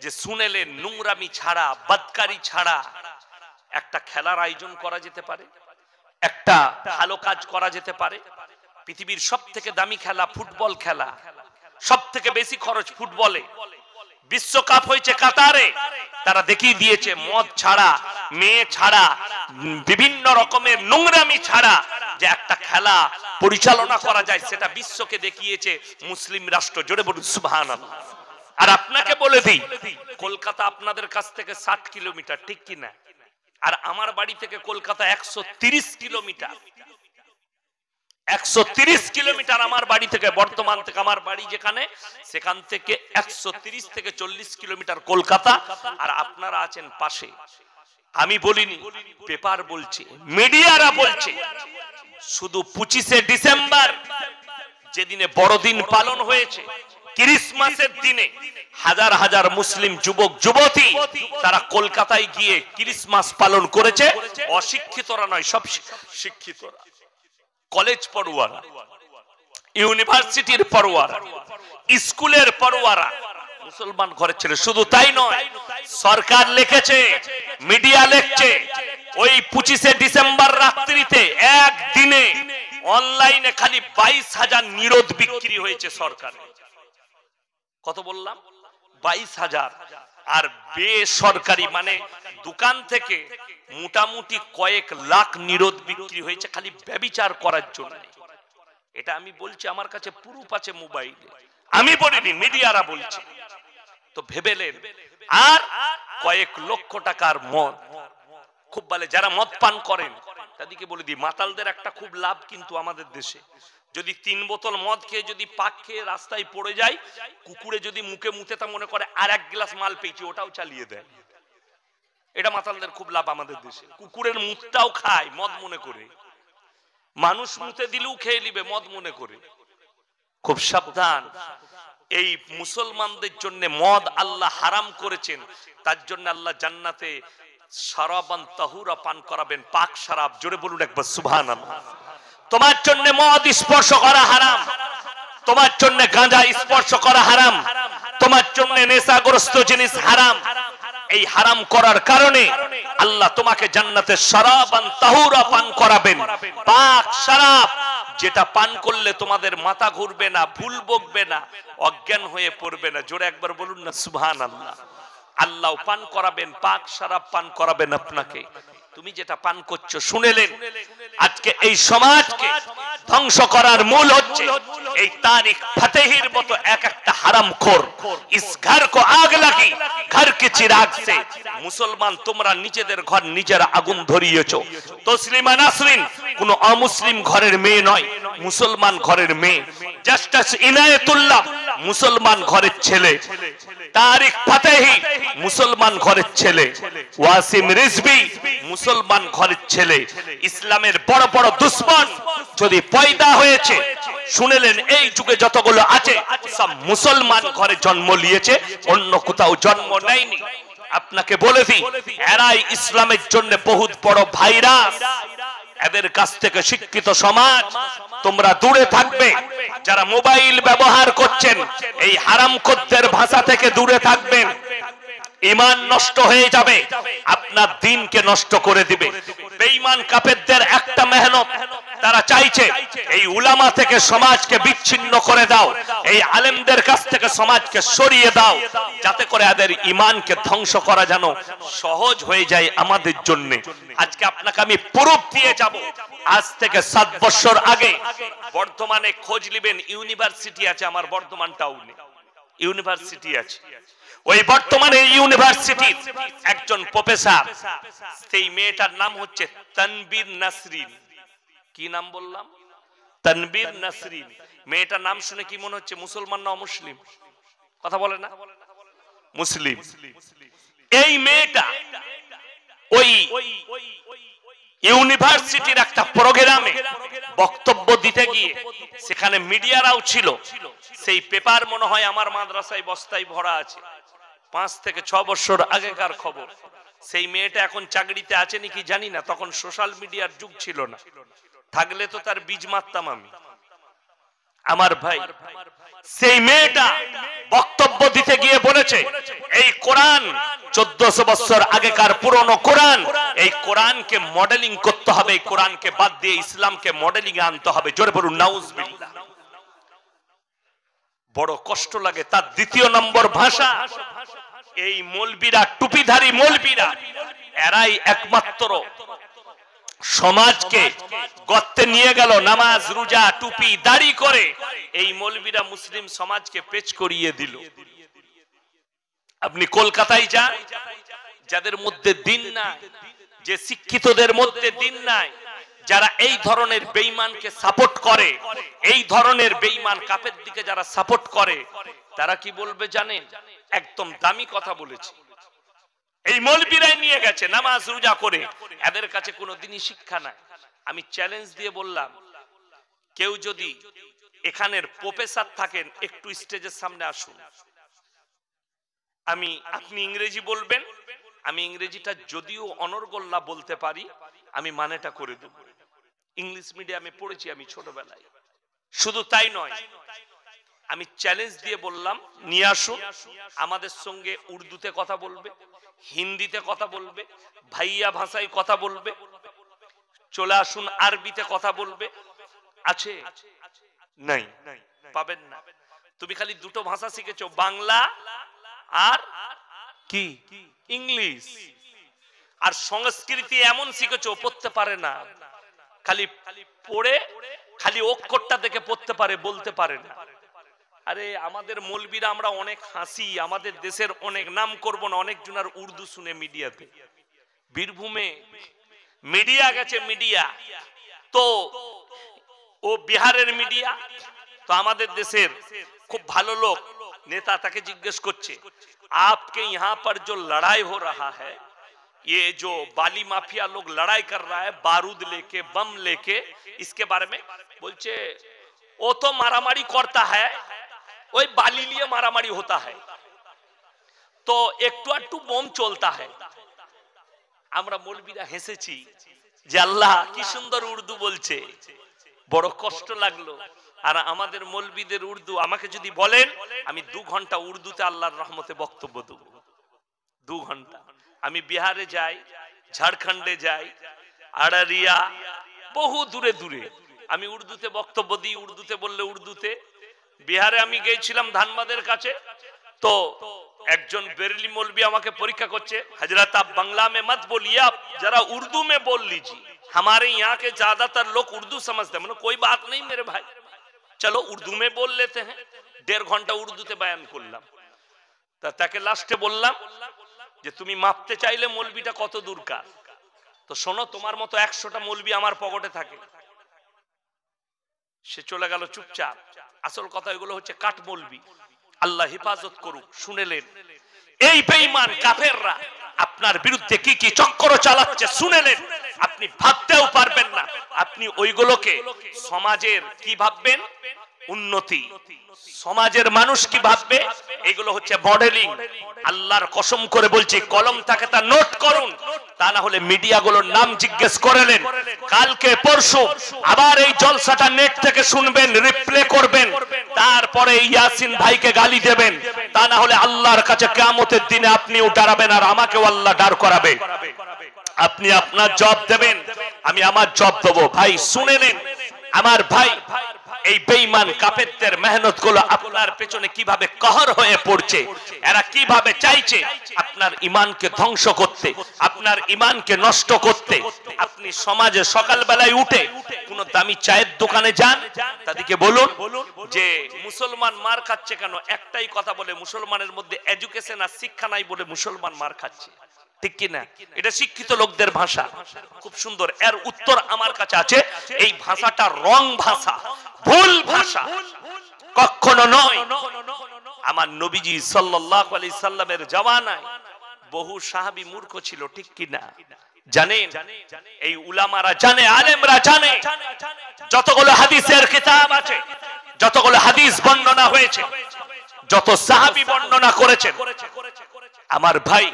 যে শুনেলে নোংরামি ছাড়া, বদকারি ছাড়া একটা খেলার আয়োজন করা যেতে পারে, একটা ভালো কাজ করা যেতে পারে। পৃথিবীর সব থেকে দামি খেলা ফুটবল খেলা, সব থেকে বেশি খরচ ফুটবলে। বিশ্বকাপ হয়েছে কাতারে, তারা দেখিয়ে দিয়েছে মদ ছাড়া, মেয়ে ছাড়া, বিভিন্ন রকমের নোংরামি ছাড়া যে একটা খেলা পরিচালনা করা যায়, সেটা বিশ্বকে দেখিয়েছে মুসলিম রাষ্ট্র। জোরে বলুন সুবহানাল্লাহ। আর আপনাকে বলে দিই, কলকাতা আপনাদের কাছ থেকে 60 কিলোমিটার, ঠিক কিনা? আর আমার বাড়ি থেকে কলকাতা 130 কিলোমিটার। 130 কিলোমিটার আমার বাড়ি থেকে, বর্তমান থেকে আমার বাড়ি যেখানে, সেখান থেকে 130 থেকে 40 কিলোমিটার কলকাতা। আর আপনারা আছেন পাশে। আমি বলিনি, পেপার বলছে, মিডিয়ারা বলছে। শুধু 25শে ডিসেম্বর যেদিনে বড়দিন পালন হয়েছে, ক্রিসমাসের দিনে হাজার হাজার মুসলিম যুবক যুবতী তারা কলকাতায় গিয়ে ক্রিসমাস পালন করেছে। অশিক্ষিতরা নয়, সব শিক্ষিতরা, কলেজ পড়ুয়ারা, ইউনিভার্সিটির পড়ুয়ারা, স্কুলের পড়ুয়ারা মুসলমান ঘরের ছেলে। শুধু তাই নয়, সরকার লিখেছে, মিডিয়া লিখছে, ওই 25শে ডিসেম্বর রাত্রিতে একদিনে অনলাইনে খালি 22,000 নিরোধ বিক্রি হয়েছে সরকার। কত বললাম? 22,000। আর বেসরকারি মানে দোকান থেকে মোটামুটি কয়েক লাখ নিরোধ বিক্রি হয়েছে খালি ব্যভিচার করার জন্য। এটা আমি বলছি, আমার কাছে প্রুফ আছে মোবাইলে, আমি বলিনি, মিডিয়ারা বলছে। তো ভেবেলেন, আর কয়েক লক্ষ টাকার মদ, খুব বলে যারা মদ পান করেন তাদেরকে বলে দিই, মাতালদের একটা খুব লাভ কিন্তু আমাদের দেশে, যদি 3 বোতল মদ খেয়ে যদি পাক খেয়ে রাস্তায় পড়ে যায়, কুকুরে যদি মুখে মুতে তা মনে করে আর 1 গ্লাস মাল পেয়েছি, ওটাও চালিয়ে দেয়। এটা মাতালদের খুব লাভ আমাদের দেশে। কুকুরের মুখটাও খায় মদ মনে করে, মানুষ মুতে দিলেও খেয়ে নিবে মদ মনে করে। খুব সাবধান। এই মুসলমানদের জন্য মদ আল্লাহ হারাম করেছেন, তার জন্য আল্লাহ জান্নাতে শারাবান তাহুরা পান করাবেন, পাক শরাব। জোরে বলুন একবার সুবহানাল্লাহ। তোমার জন্য মদ স্পর্শ করা হারাম, তোমার জন্য গাঁজা স্পর্শ করা হারাম, তোমার জন্য নেশাগ্রস্ত জিনিস হারাম। এই হারাম করার কারণে আল্লাহ তোমাকে জান্নাতে শারাবান তাহুরা পান করাবেন, পাক শরাব, যেটা পান করলে তোমাদের মাথা ঘুরবে না, ভুল বকবে না, অজ্ঞান হয়ে পড়বে না। জোরে একবার বলুন না সুবহানাল্লাহ। আল্লাহ পান করাবেন, পাক শরাব পান করাবেন আপনাকে। তুমি যেটা পান করছো, শুনেলেন, আজকে এই সমাজকে ধ্বংস করার মূল হচ্ছে এই তারিখ ফতেহির মতো এক একটা হারামখোর। ইস ঘর কো আগ লাগি ঘর কে চিরাগ সে। মুসলমান তোমরা নিজেদের ঘর নিজেরা আগুন ধরিয়েছো। তসলিমা নাসরিন কোন অমুসলিম ঘরের মেয়ে নয়, মুসলমান ঘরের মেয়ে। জাস্টিস ইনায়েতুল্লাহ মুসলমান ঘরের ছেলে। তারিক ফতেহি মুসলমান ঘরের ছেলে। ওয়াসিম রিজভী মুসলমান ঘরের ছেলে। ইসলামের বড় বড় দুশ্মন যদি পয়দা হয়েছে, শুনেলেন, এই যুগে যতগুলো আছে সব মুসলমান ঘরে জন্ম নিয়েছে, অন্য কোথাও জন্ম নেয়নি। আপনাকে বলে দিই, এরাই ইসলামের জন্য বহুত বড় ভাইরাস। এদের কাছ থেকে শিক্ষিত সমাজ তোমরা দূরে থাকবে। যারা মোবাইল ব্যবহার করছেন, এই হারামখোরদের ভাষা থেকে দূরে থাকবেন। ঈমান নষ্ট হয়ে যাবে, আপনার দ্বীনকে নষ্ট করে দিবে। বেঈমান কাফেরদের একটা মেহনত, তারা চাইছে এই উলামা থেকে সমাজকে বিচ্ছিন্ন করে দাও, এই আলেমদের কাছ থেকে সমাজকে সরিয়ে দাও, যাতে করে এদের ঈমানকে ধ্বংস করা যেন সহজ হয়ে যায় আমাদের জন্য। আজকে আপনাকে আমি প্রুফ দিয়ে যাব। আজ থেকে 7 বছর আগে বর্ধমানে খোঁজ নেবেন, ইউনিভার্সিটি আছে, আমার বর্ধমান টাউনে ইউনিভার্সিটি আছে। ওই বর্তমানে ইউনিভার্সিটির একজন প্রফেসর, সেই মেয়েটার নাম হচ্ছে তানবীর নাসরিন। কি নাম বললাম? তানবীর নাসরিন। মেয়েটার নাম শুনে কি মনে হচ্ছে, মুসলমান না অমুসলিম? কথা বলে না? মুসলিম। এই মেয়েটা ওই ইউনিভার্সিটির একটা প্রোগ্রামে বক্তব্য দিতে গিয়ে, সেখানে মিডিয়ারাও ছিল, সেই পেপার মনে হয় আমার মাদ্রাসায় বস্তায় ভরা আছে, 5 থেকে 6 বছর আগেকার খবর। সেই মেয়েটা এখন চাকরিতে আছে নাকি জানি না, তখন সোশ্যাল মিডিয়ার যুগ ছিল না, থাকলে তো তার বীজ মারতাম আমি। আমার ভাই, সেই মেয়েটা বক্তব্য দিতে গিয়ে বলেছে, এই কোরআন 1400 বছর আগেকার পুরনো কোরআন, এই কোরআনকে মডেলিং করতে হবে, এই কোরআনকে বাদ দিয়ে ইসলামকে মডেলিং এ আনতে হবে। জোরে বলুন নাউজুবিল্লাহ। বড় কষ্ট লাগে। তার দ্বিতীয় নম্বর ভাষা, এই মৌলবীরা, টুপিধারী মৌলবীরা, এরাই একমাত্র সমাজকে গর্তে নিয়ে গেল। নামাজ, রোজা, টুপি, দাড়ি করে এই মৌলবীরা মুসলিম সমাজকে পেচ করিয়ে দিল। আপনি কলকাতায় যান, যাদের মধ্যে দিন নাই, যে শিক্ষিতদের মধ্যে দিন নাই, যারা এই ধরনের বেঈমানকে সাপোর্ট করে, এই ধরনের বেঈমান কাফের দিকে যারা সাপোর্ট করে, তারা কি বলবে জানেন? একদম দামি কথা বলেছে। এই মৌলবীরাই নিয়ে গেছে নামাজ রোজা করে, এদের কাছে কোনো দিনই শিক্ষা নাই। আমি চ্যালেঞ্জ দিয়ে বললাম, কেউ যদি এখানের প্রফেসর থাকেন, একটু স্টেজের সামনে আসুন। আপনি ইংরেজি বলবেন, আমি ইংরেজিটা যদিও অনর্গল বলতে পারি, আমি মানেটা করে দেব। ইংলিশ মিডিয়ামে পড়েছি আমি ছোটবেলায়। শুধু তাই নয়, আমি চ্যালেঞ্জ দিয়ে বললাম নিয়ে আসুন, আমাদের সঙ্গে উর্দুতে কথা বলবে, হিন্দিতে কথা বলবে, ভাইয়া ভাষায় কথা বলবে, চলে আসুন আরবিতে কথা বলবে। আছে? নাই, পাবেন না। তুমি খালি দুটো ভাষা শিখেছো, বাংলা আর কি ইংলিশ। আর সংস্কৃতি এমন শিখেছো পড়তে পারে না, খালি পড়ে খালি অক্ষরটা দেখে পড়তে পারে, বলতে পারে না। আরে আমাদের মৌলবীরা আমরা অনেক হাসি, আমাদের দেশের অনেক নাম করব না, অনেক জনের উর্দু শুনে মিডিয়াতে, বীরভূমে মিডিয়া গেছে, মিডিয়া তো ও বিহারের মিডিয়া, তো আমাদের দেশের খুব ভালো লোক নেতা তাকে জিজ্ঞেস করছে, आपके यहाँ पर जो लड़ाई हो रहा है, ये जो बाली माफिया लोग लड़ाई कर रहा है बारूद लेके, बम लेके, इसके बारे में बोलचे वो तो मारामारी करता है, वही बाली लिए मारामारी होता है, तो একটু একটু বোম চলता है। আমরা মৌলবীরা হেসেছি যে আল্লাহ কি সুন্দর উর্দু বলছে, বড় কষ্ট লাগলো। আর আমাদের মৌলবীদের উর্দু, আমাকে যদি বলেন আমি 2 ঘন্টা উর্দুতে আল্লাহর রহমতে বক্তব্য দেব, 2 ঘন্টা। আমি বিহারে যাই, ঝাড়খণ্ডে যাই, আড়ারিয়া, বহু দূরে দূরে আমি উর্দুতে বক্তব্য দিই, উর্দুতে বললে উর্দুতে। বিহারে আমি গিয়েছিলাম ধানবাদের কাছে, তো একজন বেরেলি মৌলবী আমাকে পরীক্ষা করছে, हजरत आप बांग्ला में मत बोलिए, आप जरा उर्दू में बोल लीजिए, हमारे यहाँ के ज्यादातर लोग उर्दू समझते हैं। कोई बात नहीं मेरे भाई, चलो उर्दू में बोल लेते हैं। 1.5 ঘন্টা উর্দুতে বয়ান করলাম। তা তাকে লাস্টে বললাম যে তুমি মাপতে চাইলে মৌলবীটা কত দূরকার, তো শোনো, তোমার মতো 100টা মৌলবী আমার পকেটে থাকে। সে চলে গেল চুপচাপ। আসল কথা এগুলো হচ্ছে কাঠ মৌলবী, আল্লাহ হেফাজত করুক। শুনেলেন এই বেঈমান কাফেররা আপনার বিরুদ্ধে কি কি চক্র চালাচ্ছে, শুনেলেন, আপনি ভাবতেও পারবেন না। আপনি ওইগুলোকে সমাজের কি ভাববেন, উন্নতি, সমাজের মানুষ কি ভাববে, এগুলো হচ্ছে মডেলিং। আল্লাহর কসম করে বলছি, কলম থাকে তা নোট করুন, তা না হলে মিডিয়াগুলোর নাম জিজ্ঞেস করেলেন। কালকে পরশু আবার এই জলসাটা নেট থেকে শুনবেন, রিপ্লে করবেন, তারপরে ইয়াসিন ভাইকে গালি দেবেন, তা না হলে আল্লাহর কাছে কিয়ামতের দিনে আপনিও দাঁড়াবেন আর আমাকেও আল্লাহ দাঁড় করাবে। আপনি আপনার জব দেবেন, আমি আমার জব দেবো। ভাই শুনে নেন আমার ভাই, এই বেঈমান কাফেরদের মেহনত গুলো আপনার পেছনে কিভাবে कहर হয়ে পড়ছে, এরা কিভাবে চাইছে আপনার ঈমানকে ধ্বংস করতে, আপনার ঈমানকে নষ্ট করতে। আপনি সমাজে সকাল বেলায় উঠে কোন দামি চায়ের দোকানে যান, তাদেরকে বলুন যে মুসলমান মার খাচ্ছে কেন, একটাই কথা বলে, মুসলমানের মধ্যে এডুকেশন আর শিক্ষা নাই বলে মুসলমান মার খাচ্ছে, ঠিক কি না? এটা শিক্ষিত লোকদের ভাষা, খুব সুন্দর। এর উত্তর আমার কাছে আছে, এই ভাষাটা রং ভাষা, ভুল ভাষা, কখনো নয়। আমার নবীজি সাল্লাল্লাহু আলাইহি সাল্লামের জামানায় বহু সাহাবী মূর্খ ছিল, ঠিক কি না? জানেন, এই উলামারা জানে, আলেমরা জানে, যতগুলো হাদিসের কিতাব আছে, যতগুলো হাদিস বর্ণনা হয়েছে, যত সাহাবী বর্ণনা করেছেন, আমার ভাই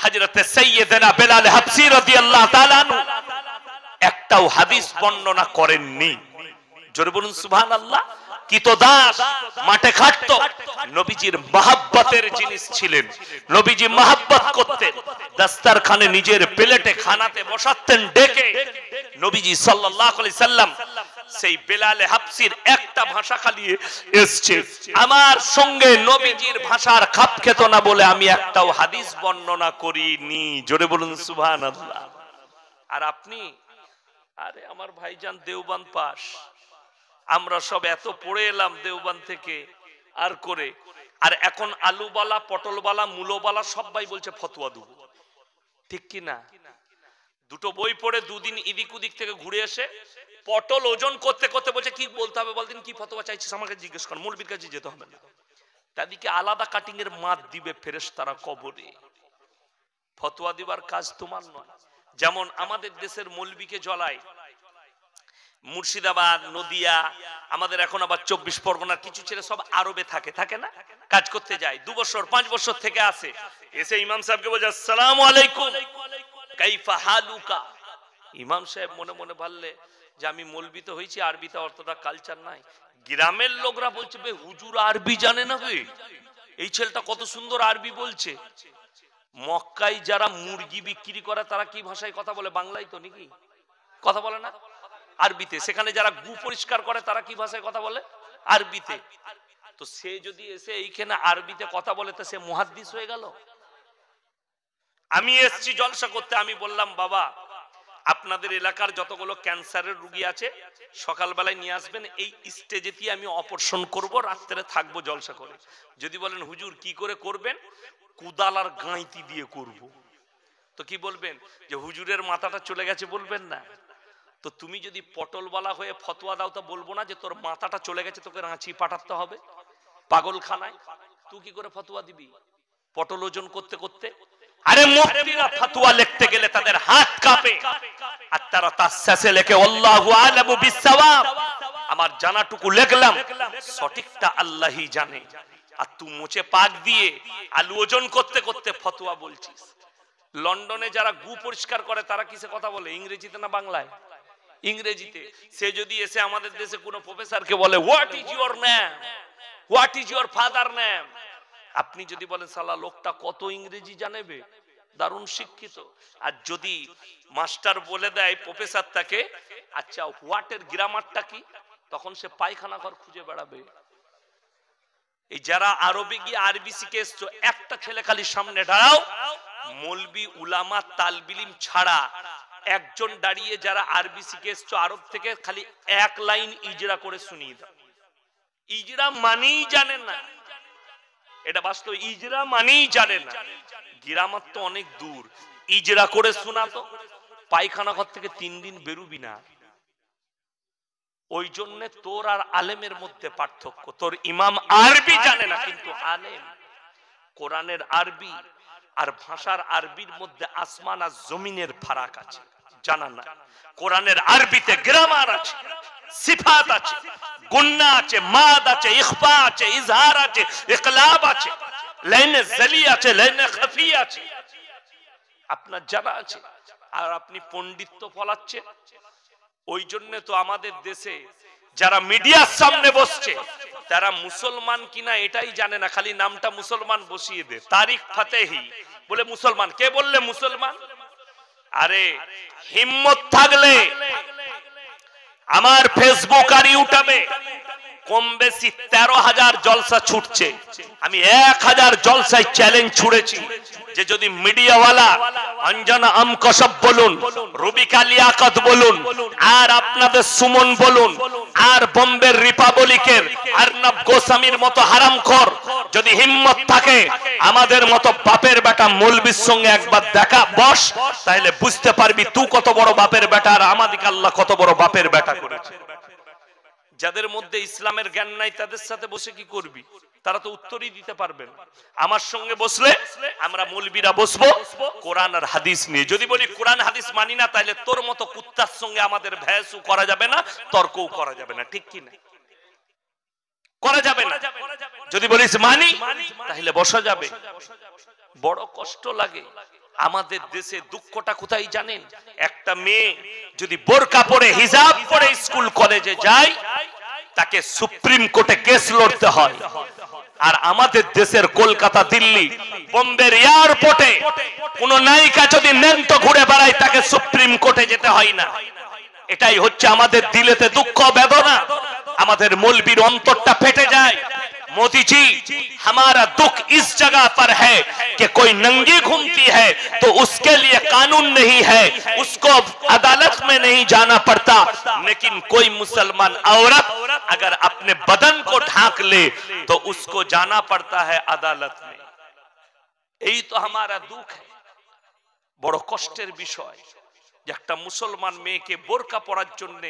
হযরত সাইয়্যিদানা বেলাল হাবশী রাদিয়াল্লাহু তাআলা আনহু একটাও হাদিস বর্ণনা করেননি। জোরে বলুন সুবহানাল্লাহ। কিতদাস মাঠে খাটতো, নবীজির মহব্বতের জিনিস ছিলেন, নবীজি মহব্বত করতেন, দস্তরখানে নিজের প্লেটে খানাতে বসাতেন ডেকে। নবীজি সাল্লাল্লাহু আলাইহি সাল্লাম সেই বেলাল হাবশীর একটা ভাষা খালি এসছে, আমার সঙ্গে নবীজির ভাষার খাপ খেত না বলে আমি একটাও হাদিস বর্ণনা করিনি। জোরে বলুন সুবহানাল্লাহ। আর আপনি, আরে আমার ভাইজান দেওবন্দ পাস, আমরা সব এত পড়ে এলাম দেওবন্দ থেকে আর করে, আর এখন আলুবালা, পটলবালা, মূলবালা সবাই বলছে ফতোয়া দেব, ঠিক কি না? দুটো বই পড়ে দুদিন এদিক ওদিক থেকে ঘুরে এসে পটল ওজন করতে করতে বলছে কি বলতে হবে, বলতেন কি ফতোয়া চাইছিস আমাকে জিজ্ঞেস কর, মৌলবীর কাছে যেতে হবে না। তাদেরকে আলাদা কাটিং এর মাত দিবে ফেরেশতারা কবরে। ফতোয়া দিবার কাজ তোমার নয়। যেমন আমাদের দেশের মৌলবীকে জ্বলায়, মুর্শিদাবাদ, নদিয়া, আমাদের এখন আবার 24 পরগনার কিছু ছেলে সব আরবে থাকে না, কাজ করতে যায়, 2 বছর 5 বছর থেকে আসে, এসে ইমাম সাহেবকে বলে আসসালামু আলাইকুম কাইফা হালুকা। ইমাম সাহেব মনে মনে ভাবলে যে আমি মৌলবি তো হয়েছি, আরবিতে অতটা কালচার নাই। গ্রামের লোকরা বলছে বে হুজুর আরবি জানে না বে, এই ছেলেটা কত সুন্দর আরবি বলছে। মক্কায় যারা মুরগি বিক্রি করে তারা কি ভাষায় কথা বলে? বাংলায় তো নাকি কথা বলে না, আরবিতে। সেখানে যারা গু পরিষ্কার করে তারা কি ভাষায় কথা বলে? আরবিতে। তো সে যদি এসে এইখানে আরবিতে কথা বলে তো সে মুহাদ্দিস হয়ে গেল। আমি এসেছি জলসা করতে, আমি বললাম বাবা আপনাদের এলাকার যতগুলো ক্যান্সারের রোগী আছে সকালবেলায় নিয়ে আসবেন, এই স্টেজেতে আমি অপারেশন করব, রাত্রে থাকবো জলসা করে। যদি বলেন হুজুর কি করে করবেন? কুদাল আর গাঁইতি দিয়ে করব। তো কি বলবেন? যে হুজুরের মাথাটা চলে গেছে বলবেন না? তো তুমি যদি পটলওয়ালা হয়ে ফতোয়া দাও তো বলবো না যে তোর মাথাটা চলে গেছে, তোকে রাঁচি পাঠাতে হবে পাগলখানায়? তুই কি করে ফতোয়া দিবি পটল ওজন করতে করতে? আরে মুফতিরা ফতোয়া লিখতে গেলে তাদের হাত কাঁপে, আর তারা তার শেষে লেখে আল্লাহু আ'লামু বিসসাওয়াব, আমার জানাটুকু লিখলাম, সঠিকটা আল্লাহই জানে। আর তুই মোচে পাক দিয়ে আলু ওজন করতে করতে ফতোয়া বলছিস। লন্ডনে যারা গু পরিষ্কার করে তারা কিসে কথা বলে? ইংরেজিতে না বাংলায়? ইংরেজিতে। সে যদি এসে আমাদের দেশে কোনো প্রফেসরকে বলে what is your name, what is your father name, আপনি যদি বলেন শালা লোকটা কত ইংরেজি জানেবে, দারুণ শিক্ষিত। আর যদি মাস্টার বলে দেয় প্রফেসর তাকে আচ্ছা হোয়াটের গ্রামারটা কি, তখন সে পায়খানা ঘর খুঁজে বেড়াবে। এই যারা আরবে গিয়ে আরবি শিখে এসছো, একটা ছেলে খালি সামনে দাঁড়াও, মৌলবি উলামা তালবিলিম ছাড়া একজন দাঁড়িয়ে যারা আরবি শিখে এসছো আরব থেকে, খালি এক লাইন ইজরা করে শুনিয়ে দাও। ইজরা মানেই জানে না, এটা বাস্তব। ইজরা মানেই জানে না, গ্রামার তো অনেক দূর। ইজরা করে শোনাতো, পায়খানা ঘর থেকে 3 দিন বেরুবি না। ওই জন্য তোর আর আলেমের মধ্যে পার্থক্য। তোর ইমাম আরবি জানে না, কিন্তু আলেম কোরআনের আরবি আর ভাষার আরবির মধ্যে আসমান আর জমিনের ফারাক আছে, জানা না? কোরআনের আরবিতে গ্রামার আছে, সিফাত আছে, গুন্না আছে, মাদ আছে, ইখফা আছে, ইজহার আছে, ইকলাব আছে, লাইনে জালি আছে, লাইনে খাফি আছে, আপনার জানা আছে। আর আপনি পণ্ডিত্য ফলাচ্ছেন। ওই জন্য তো আমাদের দেশে যারা মিডিয়ার সামনে বসছে তারা মুসলমান কিনা এটাই জানে না, খালি নামটা মুসলমান বসিয়ে দে, তারিক ফাতেহি বলে মুসলমান। কে বললে মুসলমান? আরে হিম্মত থাকলে আমার ফেসবুক আর ইউটিউবে কম বেশি 13,000 জলসা ছুটছে। আমি 1000 জলসায় চ্যালেঞ্জ ছুড়েছি যে যদি মিডিয়াওয়ালা অঞ্জনা আমকসব বলুন, রুবিকা লিয়াকত বলুন, আর আপনাদের সুমন বলুন, আর বোম্বের রিপাবলিকের আরনাব গোস্বামীর মতো হারামখোর যদি হিম্মত থাকে আমাদের মতো বাপের বেটা মৌলবীর সঙ্গে একবার দেখা বস, তাহলে বুঝতে পারবি তুই কত বড় বাপের বেটা আর আমাদিকে আল্লাহ কত বড় বাপের বেটা করেছে। যাদের মধ্যে ইসলামের জ্ঞান নাই তাদের সাথে বসে কি করবি? তারা তো উত্তরই দিতে পারবে না। আমার সঙ্গে বসলে আমরা মৌলবীরা বসবো কোরআন আর হাদিস নিয়ে। যদি বলি কোরআন হাদিস মানি না, তাহলে তোর মতো কুত্তার সঙ্গে আমাদের ভ্যাসও করা যাবে না, তর্কও করা যাবে না, ঠিক কি না? করা যাবে না। যদি বলিস মানি তাহলে বসা যাবে। বড় কষ্ট লাগে আমাদের দেশে। দুঃখটা কোথায় জানেন? একটা মেয়ে যদি বোরকা পরে হিজাব পরে স্কুল কলেজে যায় তাকে সুপ্রিম কোর্টে কেস লড়তে হয়। আর আমাদের দেশের কলকাতা, দিল্লি, বোম্বের এয়ারপোর্টে কোন নায়িকা যদি ন্যাংটো ঘুরে বেড়ায় তাকে সুপ্রিম কোর্টে যেতে হয় না। এটাই হচ্ছে আমাদের দিলেতে দুঃখ বেদনা। আমাদের মৌলবীর অন্তরটা ফেটে যায়। मोदी जी हमारा दुख इस जगह पर है कि कोई नंगी घूमती है तो उसके लिए कानून नहीं है, उसको अदालत में नहीं जाना पड़ता, लेकिन कोई मुसलमान औरत अगर अपने बदन को ढांक ले तो उसको जाना पड़ता है अदालत में। यही तो हमारा दुख है। बड़ कष्टेर विषय যে একটা মুসলমান মেয়েকে বোরকা পরার জন্য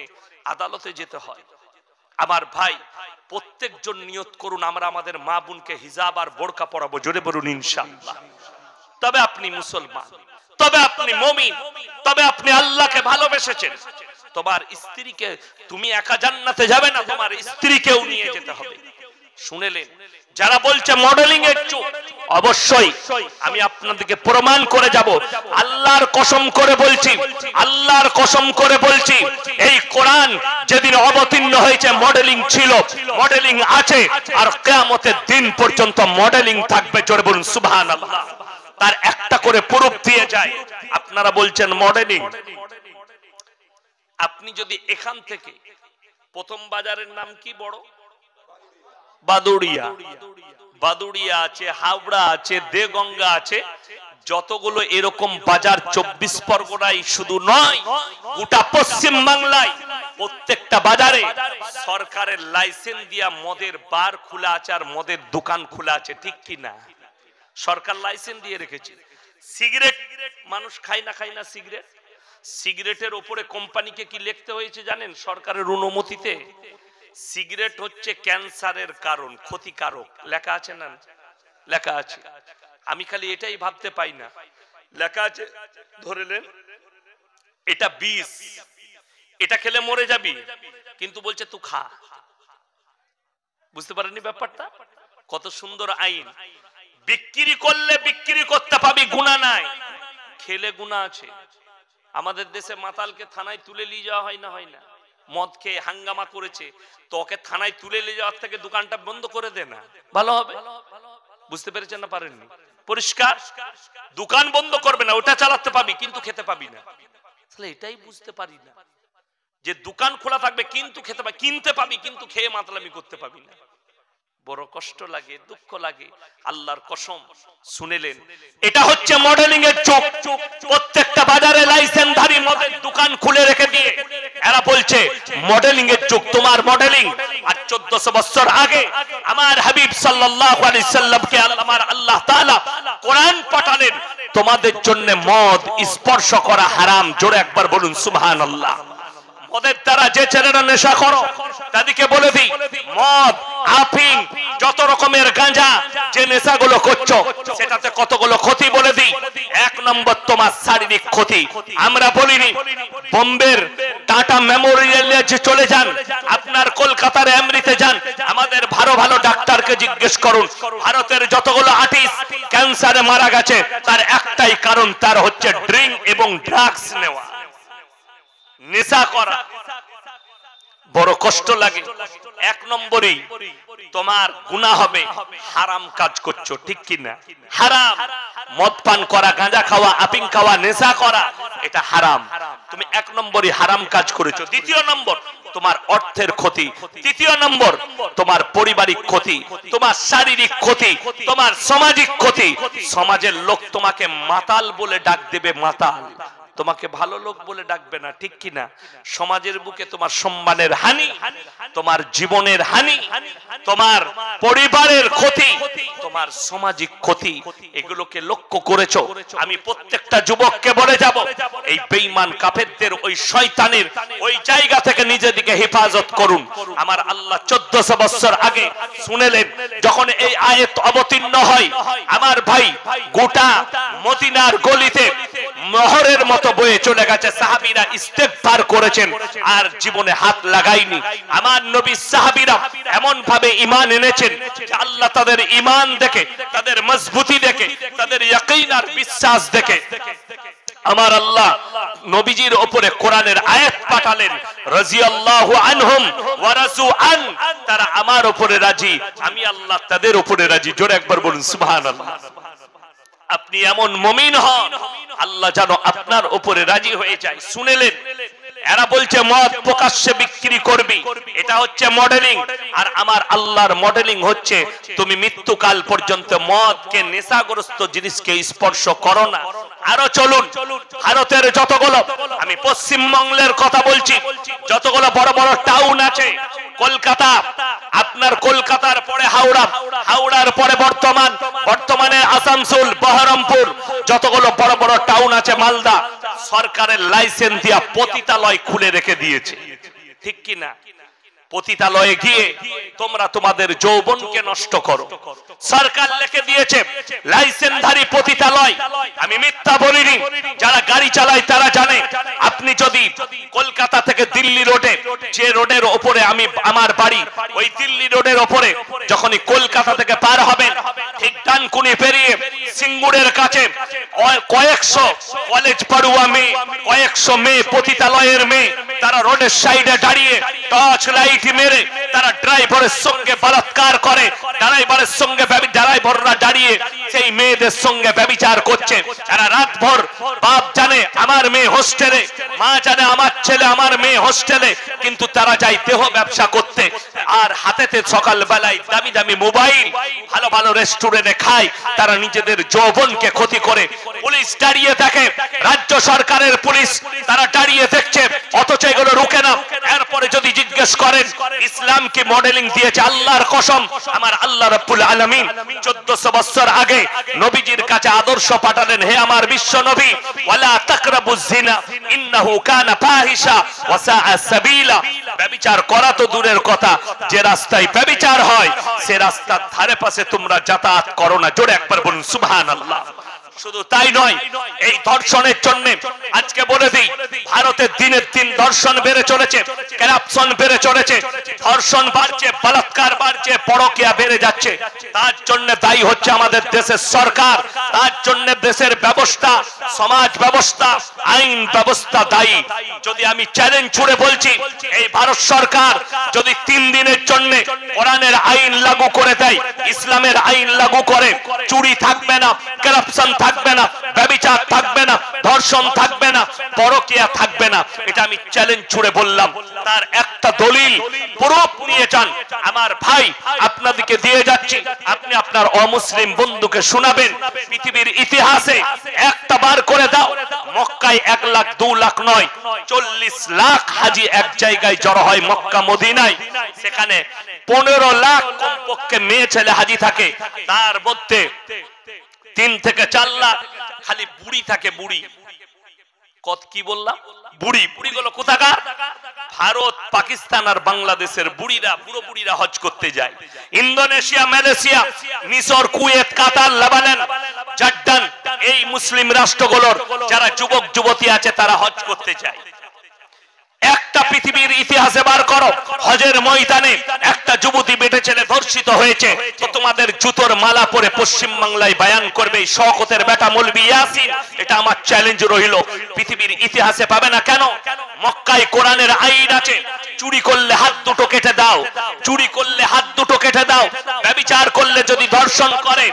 আদালতে যেতে হয়। আমার ভাই প্রত্যেকজন নিয়ত করুন আমরা আমাদের মা বোনকে হিজাব আর বোরকা পরাবো, জোরে বলুন ইনশাআল্লাহ। তবে আপনি মুসলমান, তবে আপনি মুমিন, তবে আপনি আল্লাহকে ভালোবেসেছেন, তোমার স্ত্রীকে, তুমি একা জান্নাতে যাবে না, তোমার স্ত্রীকেও নিয়ে যেতে হবে। শুনেলেন? যারা বলছে মডেলিং এর যুগ, অবশ্যই আমি আপনাদেরকে প্রমাণ করে যাব। আল্লাহর কসম করে বলছি, আল্লাহর কসম করে বলছি, এই কোরআন যেদিন অবতীর্ণ হয়েছে মডেলিং ছিল, মডেলিং আছে, আর কিয়ামতের দিন পর্যন্ত মডেলিং থাকবে। জোরে বলুন সুবহানাল্লাহ। তার একটা করে প্রুফ দিয়ে যায়। আপনারা বলছেন মডেলিং, আপনি যদি এখান থেকে প্রথম বাজারের নাম কি বড় বাদুড়িয়া, বাদুড়িয়া আছে, হাওড়া আছে, দেগঙ্গা আছে, যতগুলো এরকম বাজার 24 পরগনায় শুধু নয়, গোটা পশ্চিম বাংলায় প্রত্যেকটা বাজারে সরকারের লাইসেন্স দিয়া মদের বার খোলা আছে আর মদের দোকান খোলা আছে, ঠিক কি না? সরকার লাইসেন্স দিয়ে রেখেছে। সিগারেট মানুষ খায় না, খায় না সিগারেট। সিগারেটের উপরে কোম্পানিকে কি লিখতে হয়েছে জানেন? সরকারের অনুমতিতে সিগারেট হচ্ছে ক্যান্সারের কারণ, ক্ষতিকারক, লেখা আছে না? লেখা আছে। আমি খালি এটাই ভাবতে পাই না, লেখা আছে ধরেলেন এটা বিষ, এটা খেলে মরে যাবি, কিন্তু বলছে তুই খা। বুঝতে পারেননি ব্যাপারটা? কত সুন্দর আইন। বিক্রি করলে বিক্রি করতে পাবি, গুনাহ নাই, খেলে গুনাহ আছে। আমাদের দেশে মাতালকে থানায় তুলে নিয়ে যাওয়া হয় না, হয় না? মদ খেয়ে হাঙ্গামা করেছে তো ওকে থানায় তুলে নিয়ে যাওয়ার থেকে দোকানটা বন্ধ করে দে না, ভালো হবে। বুঝতে পেরেছেন না পারেননি? পরিষ্কার, দোকান বন্ধ করবে না, ওটা চালাতে পাবি কিন্তু খেতে পাবি না। তাহলে এটাই বুঝতে পারি না যে দোকান খোলা থাকবে কিন্তু খেতে পাবি, কিনতে পাবি কিন্তু খেয়ে মাতলামি করতে পাবি না। বড় কষ্ট লাগে, দুঃখ লাগে। আল্লাহর কসম, শুনেলেন? এটা হচ্ছে মডেলিং এর যুগ। প্রত্যেকটা বাজারে লাইসেন্সধারী মদের দোকান খুলে রেখে দিয়ে এরা বলছে মডেলিং এর যুগ, তোমার মডেলিং। আর 1400 বছর আগে আমার হাবিব সাল্লাল্লাহু আলাইহি সাল্লামকে আমার আল্লাহ তাআলা কোরআন পাঠালেন, তোমাদের জন্য মদ স্পর্শ করা হারাম। জোরে একবার বলুন সুবহানাল্লাহ। মদের দ্বারা যে ছেলেরা নেশা করো তাদেরকে বলে দিই, মদ, আফিং, যত রকমের গাঁজা যে নেশাগুলো করছো সেটাতে কতগুলো ক্ষতি বলে দিই। 1 নম্বর তোমার শারীরিক ক্ষতি। আমরা বলিনি বোম্বের টাটা মেমোরিয়ালে চলে যান, আপনার কলকাতার এমরিতে যান, আমাদের ভালো ভালো ডাক্তারকে জিজ্ঞেস করুন, ভারতের যতগুলো আর্টিস্ট ক্যান্সারে মারা গেছে তার একটাই কারণ, তার হচ্ছে ড্রিঙ্ক এবং ড্রাগস নেওয়া, নেশা করা। বড় কষ্ট লাগে। 1 নম্বরেই তোমার গুনাহ হবে, হারাম কাজ করছো, ঠিক কি না? হারাম। মদ পান করা, গাঁজা খাওয়া, আফিং খাওয়া, নেশা করা, এটা হারাম। তুমি 1 নম্বরই হারাম কাজ করেছো। 2 নম্বর তোমার অর্থের ক্ষতি। 3 নম্বর তোমার পারিবারিক ক্ষতি, তোমার শারীরিক ক্ষতি, তোমার সামাজিক ক্ষতি। সমাজের লোক তোমাকে মাতাল বলে ডাক দেবে, মাতাল, তোমাকে ভালো লোক বলে ডাকবে না, ঠিক কি না? সমাজের বুকে তোমার সম্মানের হানি, তোমার জীবনের হানি, তোমার পরিবারের ক্ষতি, তোমার সামাজিক ক্ষতি, এগুলোকে লক্ষ্য করেছো। আমি প্রত্যেকটা যুবককে বলে যাব, এই বেঈমান কাফেরদের, ওই শয়তানের ওই জায়গা থেকে নিজেদিকে হেফাজত করুন। আমার আল্লাহ 1400 বছর আগে শুনেলেন, যখন এই আয়াত অবতীর্ণ হয়, আমার ভাই গোটা মদিনার গলিতে নহরের মতো বয়ে চলে গেছে। সাহাবীরা ইস্তেগফার করেছেন আর জীবনে হাত লাগায়নি। আমার নবী সাহাবীরা এমন ভাবে ঈমান এনেছেন যে আল্লাহ তাদের ঈমান দেখে, তাদের মজবুতি দেখে, তাদের ইয়াকিন আর বিশ্বাস দেখে আমার আল্লাহ নবীজির উপরে কোরআনের আয়াত পাঠালেন, রাদিয়াল্লাহু আনহুম ওয়া রাজু আন, তারা আমার উপরে রাজি, আমি আল্লাহ তাদের উপরে রাজি। জোরে একবার বলুন সুবহানাল্লাহ। আপনি এমন মুমিন হন, আল্লাহ যেন আপনার উপরে রাজি হয়ে যায়। শুনেলেন? এরা বলছে মদ প্রকাশ্যে বিক্রি করবি, এটা হচ্ছে মডেলিং। আর আমার আল্লাহর মডেলিং হচ্ছে তুমি মৃত্যুকাল পর্যন্ত মদকে, নেশাগ্রস্ত জিনিসকে স্পর্শ করো না। আরো চলুন, ভারতের যতগুলো, আমি পশ্চিমবঙ্গের কথা বলছি, যতগুলো বড় বড় টাউন আছে, কলকাতা, আপনার কলকাতার পরে হাওড়া, হাওড়ার পরে বর্তমান, বর্তমানে আসানসোল, বহরমপুর, যতগুলো বড় বড় টাউন আছে, মালদা, সরকারের লাইসেন্স দিয়া পতিতালয় খুলে রেখে দিয়েছে, ঠিক কি না? পতিতালয়ে গিয়ে তোমরা তোমাদের যৌবনকে নষ্ট করো। সরকার লিখে দিয়েছে লাইসেন্সধারী পতিতালয়। আমি মিথ্যা বলিনি, যারা গাড়ি চালায় তারা জানে। আপনি যদি যদি কলকাতা থেকে দিল্লি রোডে, যে রোডের ওপরে আমি আমার বাড়ি, ওই দিল্লি রোডের ওপরে যখনই কলকাতা থেকে পার হবেন, ঠিক ডানকুনি পেরিয়ে সিঙ্গুরের কাছে কয়েকশো কলেজ পড়ুয়া মেয়ে, কয়েকশো মেয়ে, পতিতালয়ের মেয়ে, তারা রোডের সাইডে দাঁড়িয়ে টর্চ লাইট মেরে তারা ড্রাইভারের সঙ্গে বলাৎকার করে। ড্রাইভারের সঙ্গে ড্রাইভাররা দাঁড়িয়ে সেই মেয়েদের সঙ্গে ব্যভিচার করছে। তারা রাতভর, বাপ জানে আমার মেয়ে হোস্টেলে, মা জানে আমার ছেলে আমার মেয়ে হোস্টেলে, কিন্তু তারা যায় দেহ ব্যবসা করতে। আর হাতেতে সকাল বেলায় দামি দামি মোবাইল, ভালো ভালো রেস্টুরেন্টে খায়। তারা নিজেদের যৌবনকে ক্ষতি করে। পুলিশ দাঁড়িয়ে থাকে, রাজ্য সরকারের পুলিশ তারা দাঁড়িয়ে দেখছে, অথচ এগুলো রুকে না। এরপরে যদি জিজ্ঞেস করেন ইসলাম কি মডেলিং দিয়েছে, আল্লাহর কসম আমার আল্লাহ রাব্বুল আলামিন 1400 বছর আগে নবীজির কাছে আদর্শ পাঠালেন, হে আমার বিশ্ব নবী, ওয়ালা তাকরাবুজ জিনা ইন্নাহু কানা ফাহিশা ওয়া সাআ সাবিলা। ব্যভিচার করা তো দূরের কথা, যে রাস্তায় ব্যভিচার হয় সে রাস্তার ধারে পাশে তোমরা যাতায়াত করো না। জোরে একবার বলুন সুবহানাল্লাহ। শুধু তাই নয়, এই ধর্ষণের জন্য আজকে বলে দিই, ভারতের দিনের দিন ধর্ষণ বেড়ে চলেছে, করাপশন বেড়ে চলেছে, ধর্ষণ বাড়ছে, বলাৎকার বাড়ছে, পরকীয়া বেড়ে যাচ্ছে। তার জন্য দায়ী হচ্ছে আমাদের দেশের সরকার, তার জন্য দেশের ব্যবস্থা, সমাজ ব্যবস্থা, আইন ব্যবস্থা দায়ী। যদি আমি চ্যালেঞ্জ ছুড়ে বলছি, এই ভারত সরকার যদি 3 দিনের জন্য কোরআনের আইন লাগু করে দেয়, ইসলামের আইন লাগু করে, চুরি থাকবে না, করাপশন থাকবে না, ব্যভিচার থাকবে না, ধর্ষণ থাকবে না, পরকীয়া থাকবে না, এটা আমি চ্যালেঞ্জ ছুড়ে বললাম। তার একটা দলিল প্রুফ নিয়ে যান আমার ভাই, আপনাদেরকে দিয়ে যাচ্ছি, আপনি আপনার অমুসলিম বন্ধুকে শোনাবেন। পৃথিবীর ইতিহাসে একটা বার করে দাও, মক্কায় 1 লাখ 2 লাখ নয়, 40 লাখ হাজি এক জায়গায় জড়ো হয় মক্কা মদিনায়। সেখানে 15 লাখ কমপক্ষে মেয়ে ছেলে হাজি থাকে, তার মধ্যে 3 থেকে 4 লাখ খালি বুড়ি থাকে। বুড়ি কত কি বললাম, বুড়ি। বুড়িগুলো কোথাকার? ভারত, পাকিস্তান আর বাংলাদেশের বুড়িরা, বুড়ো বুড়িরা হজ করতে যায়। ইন্দোনেশিয়া, মালয়েশিয়া, মিশর, কুয়েত, কাতার, লেবানন, জর্ডান, এই মুসলিম রাষ্ট্রগুলোর যারা যুবক যুবতী আছে তারা হজ করতে যায়। একটা পৃথিবীর ইতিহাসে বার করো, হজের ময়দানে একটা যুবতী বেটে ছেলে ধর্ষিত হয়েছে, তো তোমাদের জুতোর মালা পরে পশ্চিম বাংলায় বয়ান করবে শওকতের বেটা মৌলভী ইয়াসিন। এটা আমার চ্যালেঞ্জ রইল, পৃথিবীর ইতিহাসে পাবে না। কেন? মক্কায় কোরআনের আইন আছে, চুরি করলে হাত দুটো কেটে দাও, চুরি করলে হাত দুটো কেটে দাও। ব্যভিচার করলে যদি ধর্ষণ করে,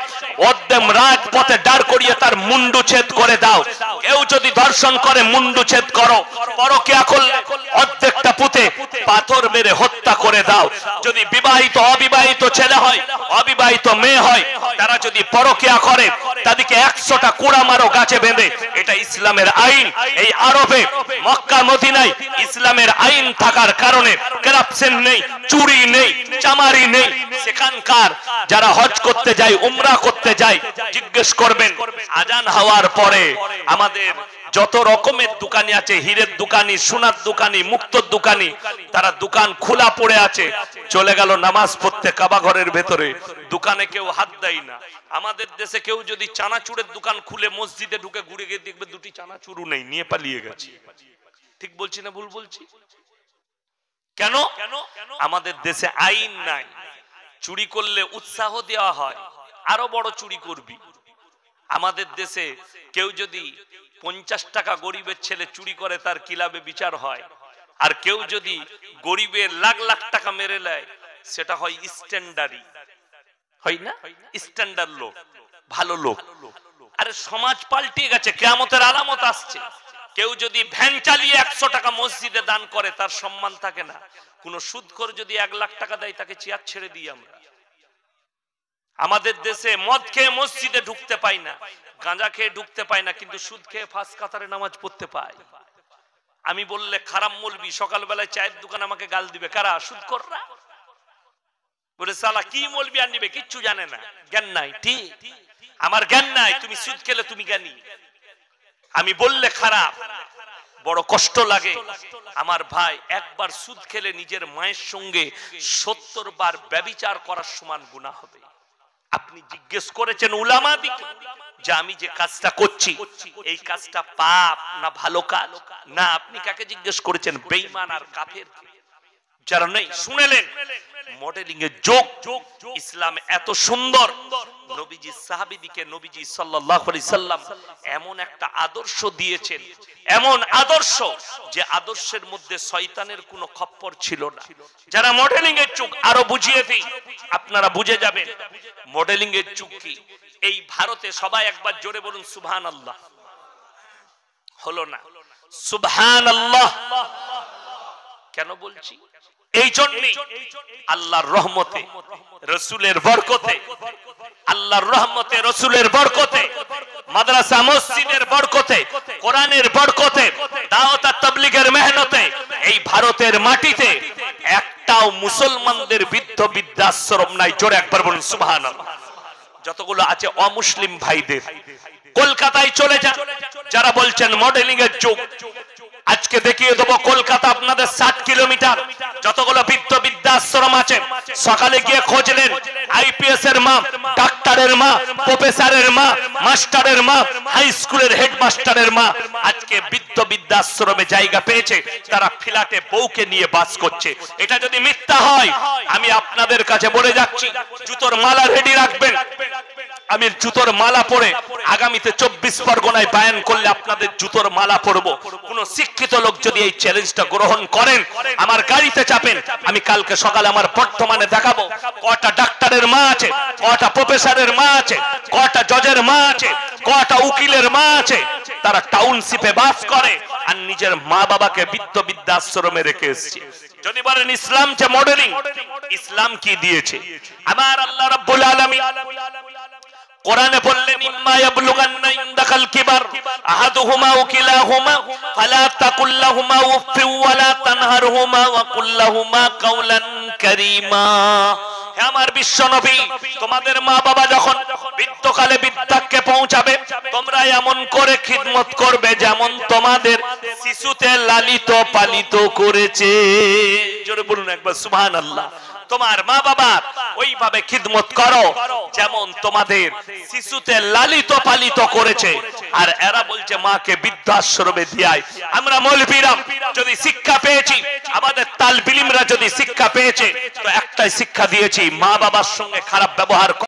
অর্ধেক রাজপথে দাঁড় করিয়ে তার মুন্ডু ছেদ করে দাও। কেউ যদি ধর্ষণ করে মুন্ডু ছেদ করো। পরকীয়া করলে অর্ধেকটা পুঁতে পাথর মেরে হত্যা করে দাও। যদি বিবাহিত অবিবাহিত ছেলে হয়, অবিবাহিত মেয়ে হয়, তারা যদি পরকীয়া করে তাদেরকে 100টা কুড়া মারো গাছে বেঁধে। এটা ইসলামের আইন। এই আরবে মক্কা মদিনায় ইসলামের আইন থাকার কারণে করাপশন নেই, চুরি নেই, চামারি নেই। সেখানকার যারা হজ করতে যায়, উমরা করতে যায়, জিজ্ঞেস করবেন আজান হওয়ার পরে আমাদের যত রকমের দোকানি আছে, হীরের দোকানি, সোনার দোকানি, মুক্তোর দোকানি, তারা দোকান খোলা পড়ে আছে, চলে গেল নামাজ পড়তে কাবা ঘরের ভেতরে, দোকানে কেউ হাত দেয় না। আমাদের দেশে কেউ যদি চানাচুরের দোকান খুলে মসজিদে ঢুকে ঘুরে গিয়ে দেখবে 2টি চানাচুরও নেই, নিয়ে পালিয়ে গেছে। ঠিক বলছি না ভুল বলছি? কেন? আমাদের দেশে আইন নাই। চুরি করলে উৎসাহ দেওয়া হয়, আরো বড় চুরি করবি। আমাদের দেশে কেউ যদি 50 টাকা গরিবের ছেলে চুরি করে তার কিলাবে বিচার হয়, আর কেউ যদি গরিবের লাখ লাখ টাকা মেরে নেয় সেটা হয় স্ট্যান্ডার্ডই, হয় না? স্ট্যান্ডার্ড লোক, ভালো লোক। আরে সমাজ পাল্টে গেছে, কিয়ামতের আলামত আসছে। কেউ যদি ভ্যান চালিয়ে 100 টাকা মসজিদে দান করে তার সম্মান থাকে না। কোন সুদখোর যদি 1 লাখ টাকা দেয় তাকে চেয়ার ছেড়ে দিই আমরা। আমাদের দেশে মদ খেয়ে মসজিদে ঢুকতে পাই না, গাঁজা খেয়ে ঢুকতে পাই না, কিন্তু সুদ খেয়ে ফাঁস কাতারে নামাজ পড়তে পাই। আমি বললে খারাপ মৌলবি, সকালবেলায় চায়ের দোকান আমাকে গাল দিবে। কারা? সুদখোররা। বলে সালা কি মৌলবি আর নিবে, কিচ্ছু জানে না, জ্ঞান নাই। ঠিক, আমার জ্ঞান নাই, তুমি সুদ খেলে তুমি জ্ঞানী। আমি বললে খারাপ, বড় কষ্ট লাগে। আমার ভাই, একবার সুদ খেলে নিজের মায়ের সঙ্গে 70 বার ব্যভিচার করার সমান গুনাহ হবে। আপনি জিজ্ঞেস করেছেন উলামাদিকে যে আমি যে কাজটা করছি এই কাজটা পাপ না ভালো কাজ? না, আপনি কাকে জিজ্ঞেস করেছেন? বেঈমান আর কাফের যারা নেই। শুনেলেন মডেলিং এর যোগ ইসলাম এত সুন্দর। নবীজি সাহাবীদিকে নবীজি সাল্লাল্লাহু আলাইহি সাল্লাম এমন একটা আদর্শ দিয়েছেন, এমন আদর্শ যে আদর্শের মধ্যে শয়তানের কোনো খপ্পর ছিল না। যারা মডেলিং এর যুগ, আরো বুঝিয়ে দিই আপনারা বুঝে যাবেন মডেলিং এর যুগ কি। এই ভারতে সবাই একবার জোরে বলুন সুবহানাল্লাহ। হলো না সুবহানাল্লাহ। কেন বলছি? এই জন্যই আল্লাহর রহমতে, রাসূলের বরকতে, আল্লাহর রহমতে, রাসূলের বরকতে, মাদ্রাসা মসজিদের বরকতে, কোরআনের বরকতে, দাওয়াত আর তাবলীগের মেহনতে এই ভারতের মাটিতে একটাও মুসলমানদের বৃদ্ধাশ্রম নাই। জোরে একবার বলুন সুবহানাল্লাহ। যতগুলো আছে অমুসলিম ভাইদের কলকাতায় চলে যান, যারা বলছেন মডেলিং এর যুগ, আজকে দেখিয়ে দেবো কলকাতা আপনাদের 60 কিলোমিটার যতগুলো বৃদ্ধাশ্রম আছে, সকালে গিয়ে খোঁজলেন আইপিএস এর মা, ডাক্তারের মা, প্রফেসরের মা, মাস্টারের মা, হাই স্কুলের হেডমাস্টারের মা আজকে বৃদ্ধাশ্রমে জায়গা পেয়েছে। তারা ফ্ল্যাটে বউকে নিয়ে বাস করছে। এটা যদি মিথ্যা হয় আমি আপনাদের কাছে বলে যাচ্ছি, জুতোর মালা রেডি রাখবেন। আমি জুতোর মালা পরে আগামীতে 24 পরগনায় বায়ান করলে আপনাদের জুতোর মালা পরবো। কোন শিক্ষিত লোক যদি এই চ্যালেঞ্জটা গ্রহণ করেন আমার গাড়িতে চাপেন, আমি কালকে সকালে আমার বর্তমানে দেখাবো কটা ডাক্তারের মা আছে, কটা প্রফেসরের মা আছে, কটা জজের মা আছে, কটা উকিলের মা আছে। তারা টাউনশিপে বাস করে আর নিজের মা বাবাকে বৃদ্ধাশ্রমে রেখে এসেছে। যদি বলেন ইসলাম যে মডেলিং, ইসলাম কি দিয়েছে? আমার আল্লাহ রাব্বুল আলামিন কোরআনে বললেন ইম্মা ইয়াবলুগান্না ইনদাকাল কিবার আহাদুহুমা আও কিলাহুমা ফালা তাকুল লাহুমা উফফি ওয়া লা তানহারহুমা ওয়া কুল লাহুমা কাওলান কারীমা। হে আমার বিশ্ব নবী, তোমাদের মা বাবা যখন বৃদ্ধকালে বৃদ্ধাক্যে পৌঁছাবে তোমরা এমন করে খিদমত করবে যেমন তোমাদের শিশুতে লালিত পালিত করেছে। জোরে বলুন একবার সুবহানাল্লাহ। তোমার মা বাবা ওইভাবে খিদমত করো যেমন তোমাদের শিশুতে লালিত পালিত করেছে। আর এরা বলছে মাকে বৃদ্ধাশ্রমে দিয়ায়। আমরা মৌলবীরা যদি শিক্ষা পেয়েছি, আমাদের তালবিলিমরা যদি শিক্ষা পেয়েছে, তো একটাই শিক্ষা দিয়েছি, মা বাবার সঙ্গে খারাপ ব্যবহার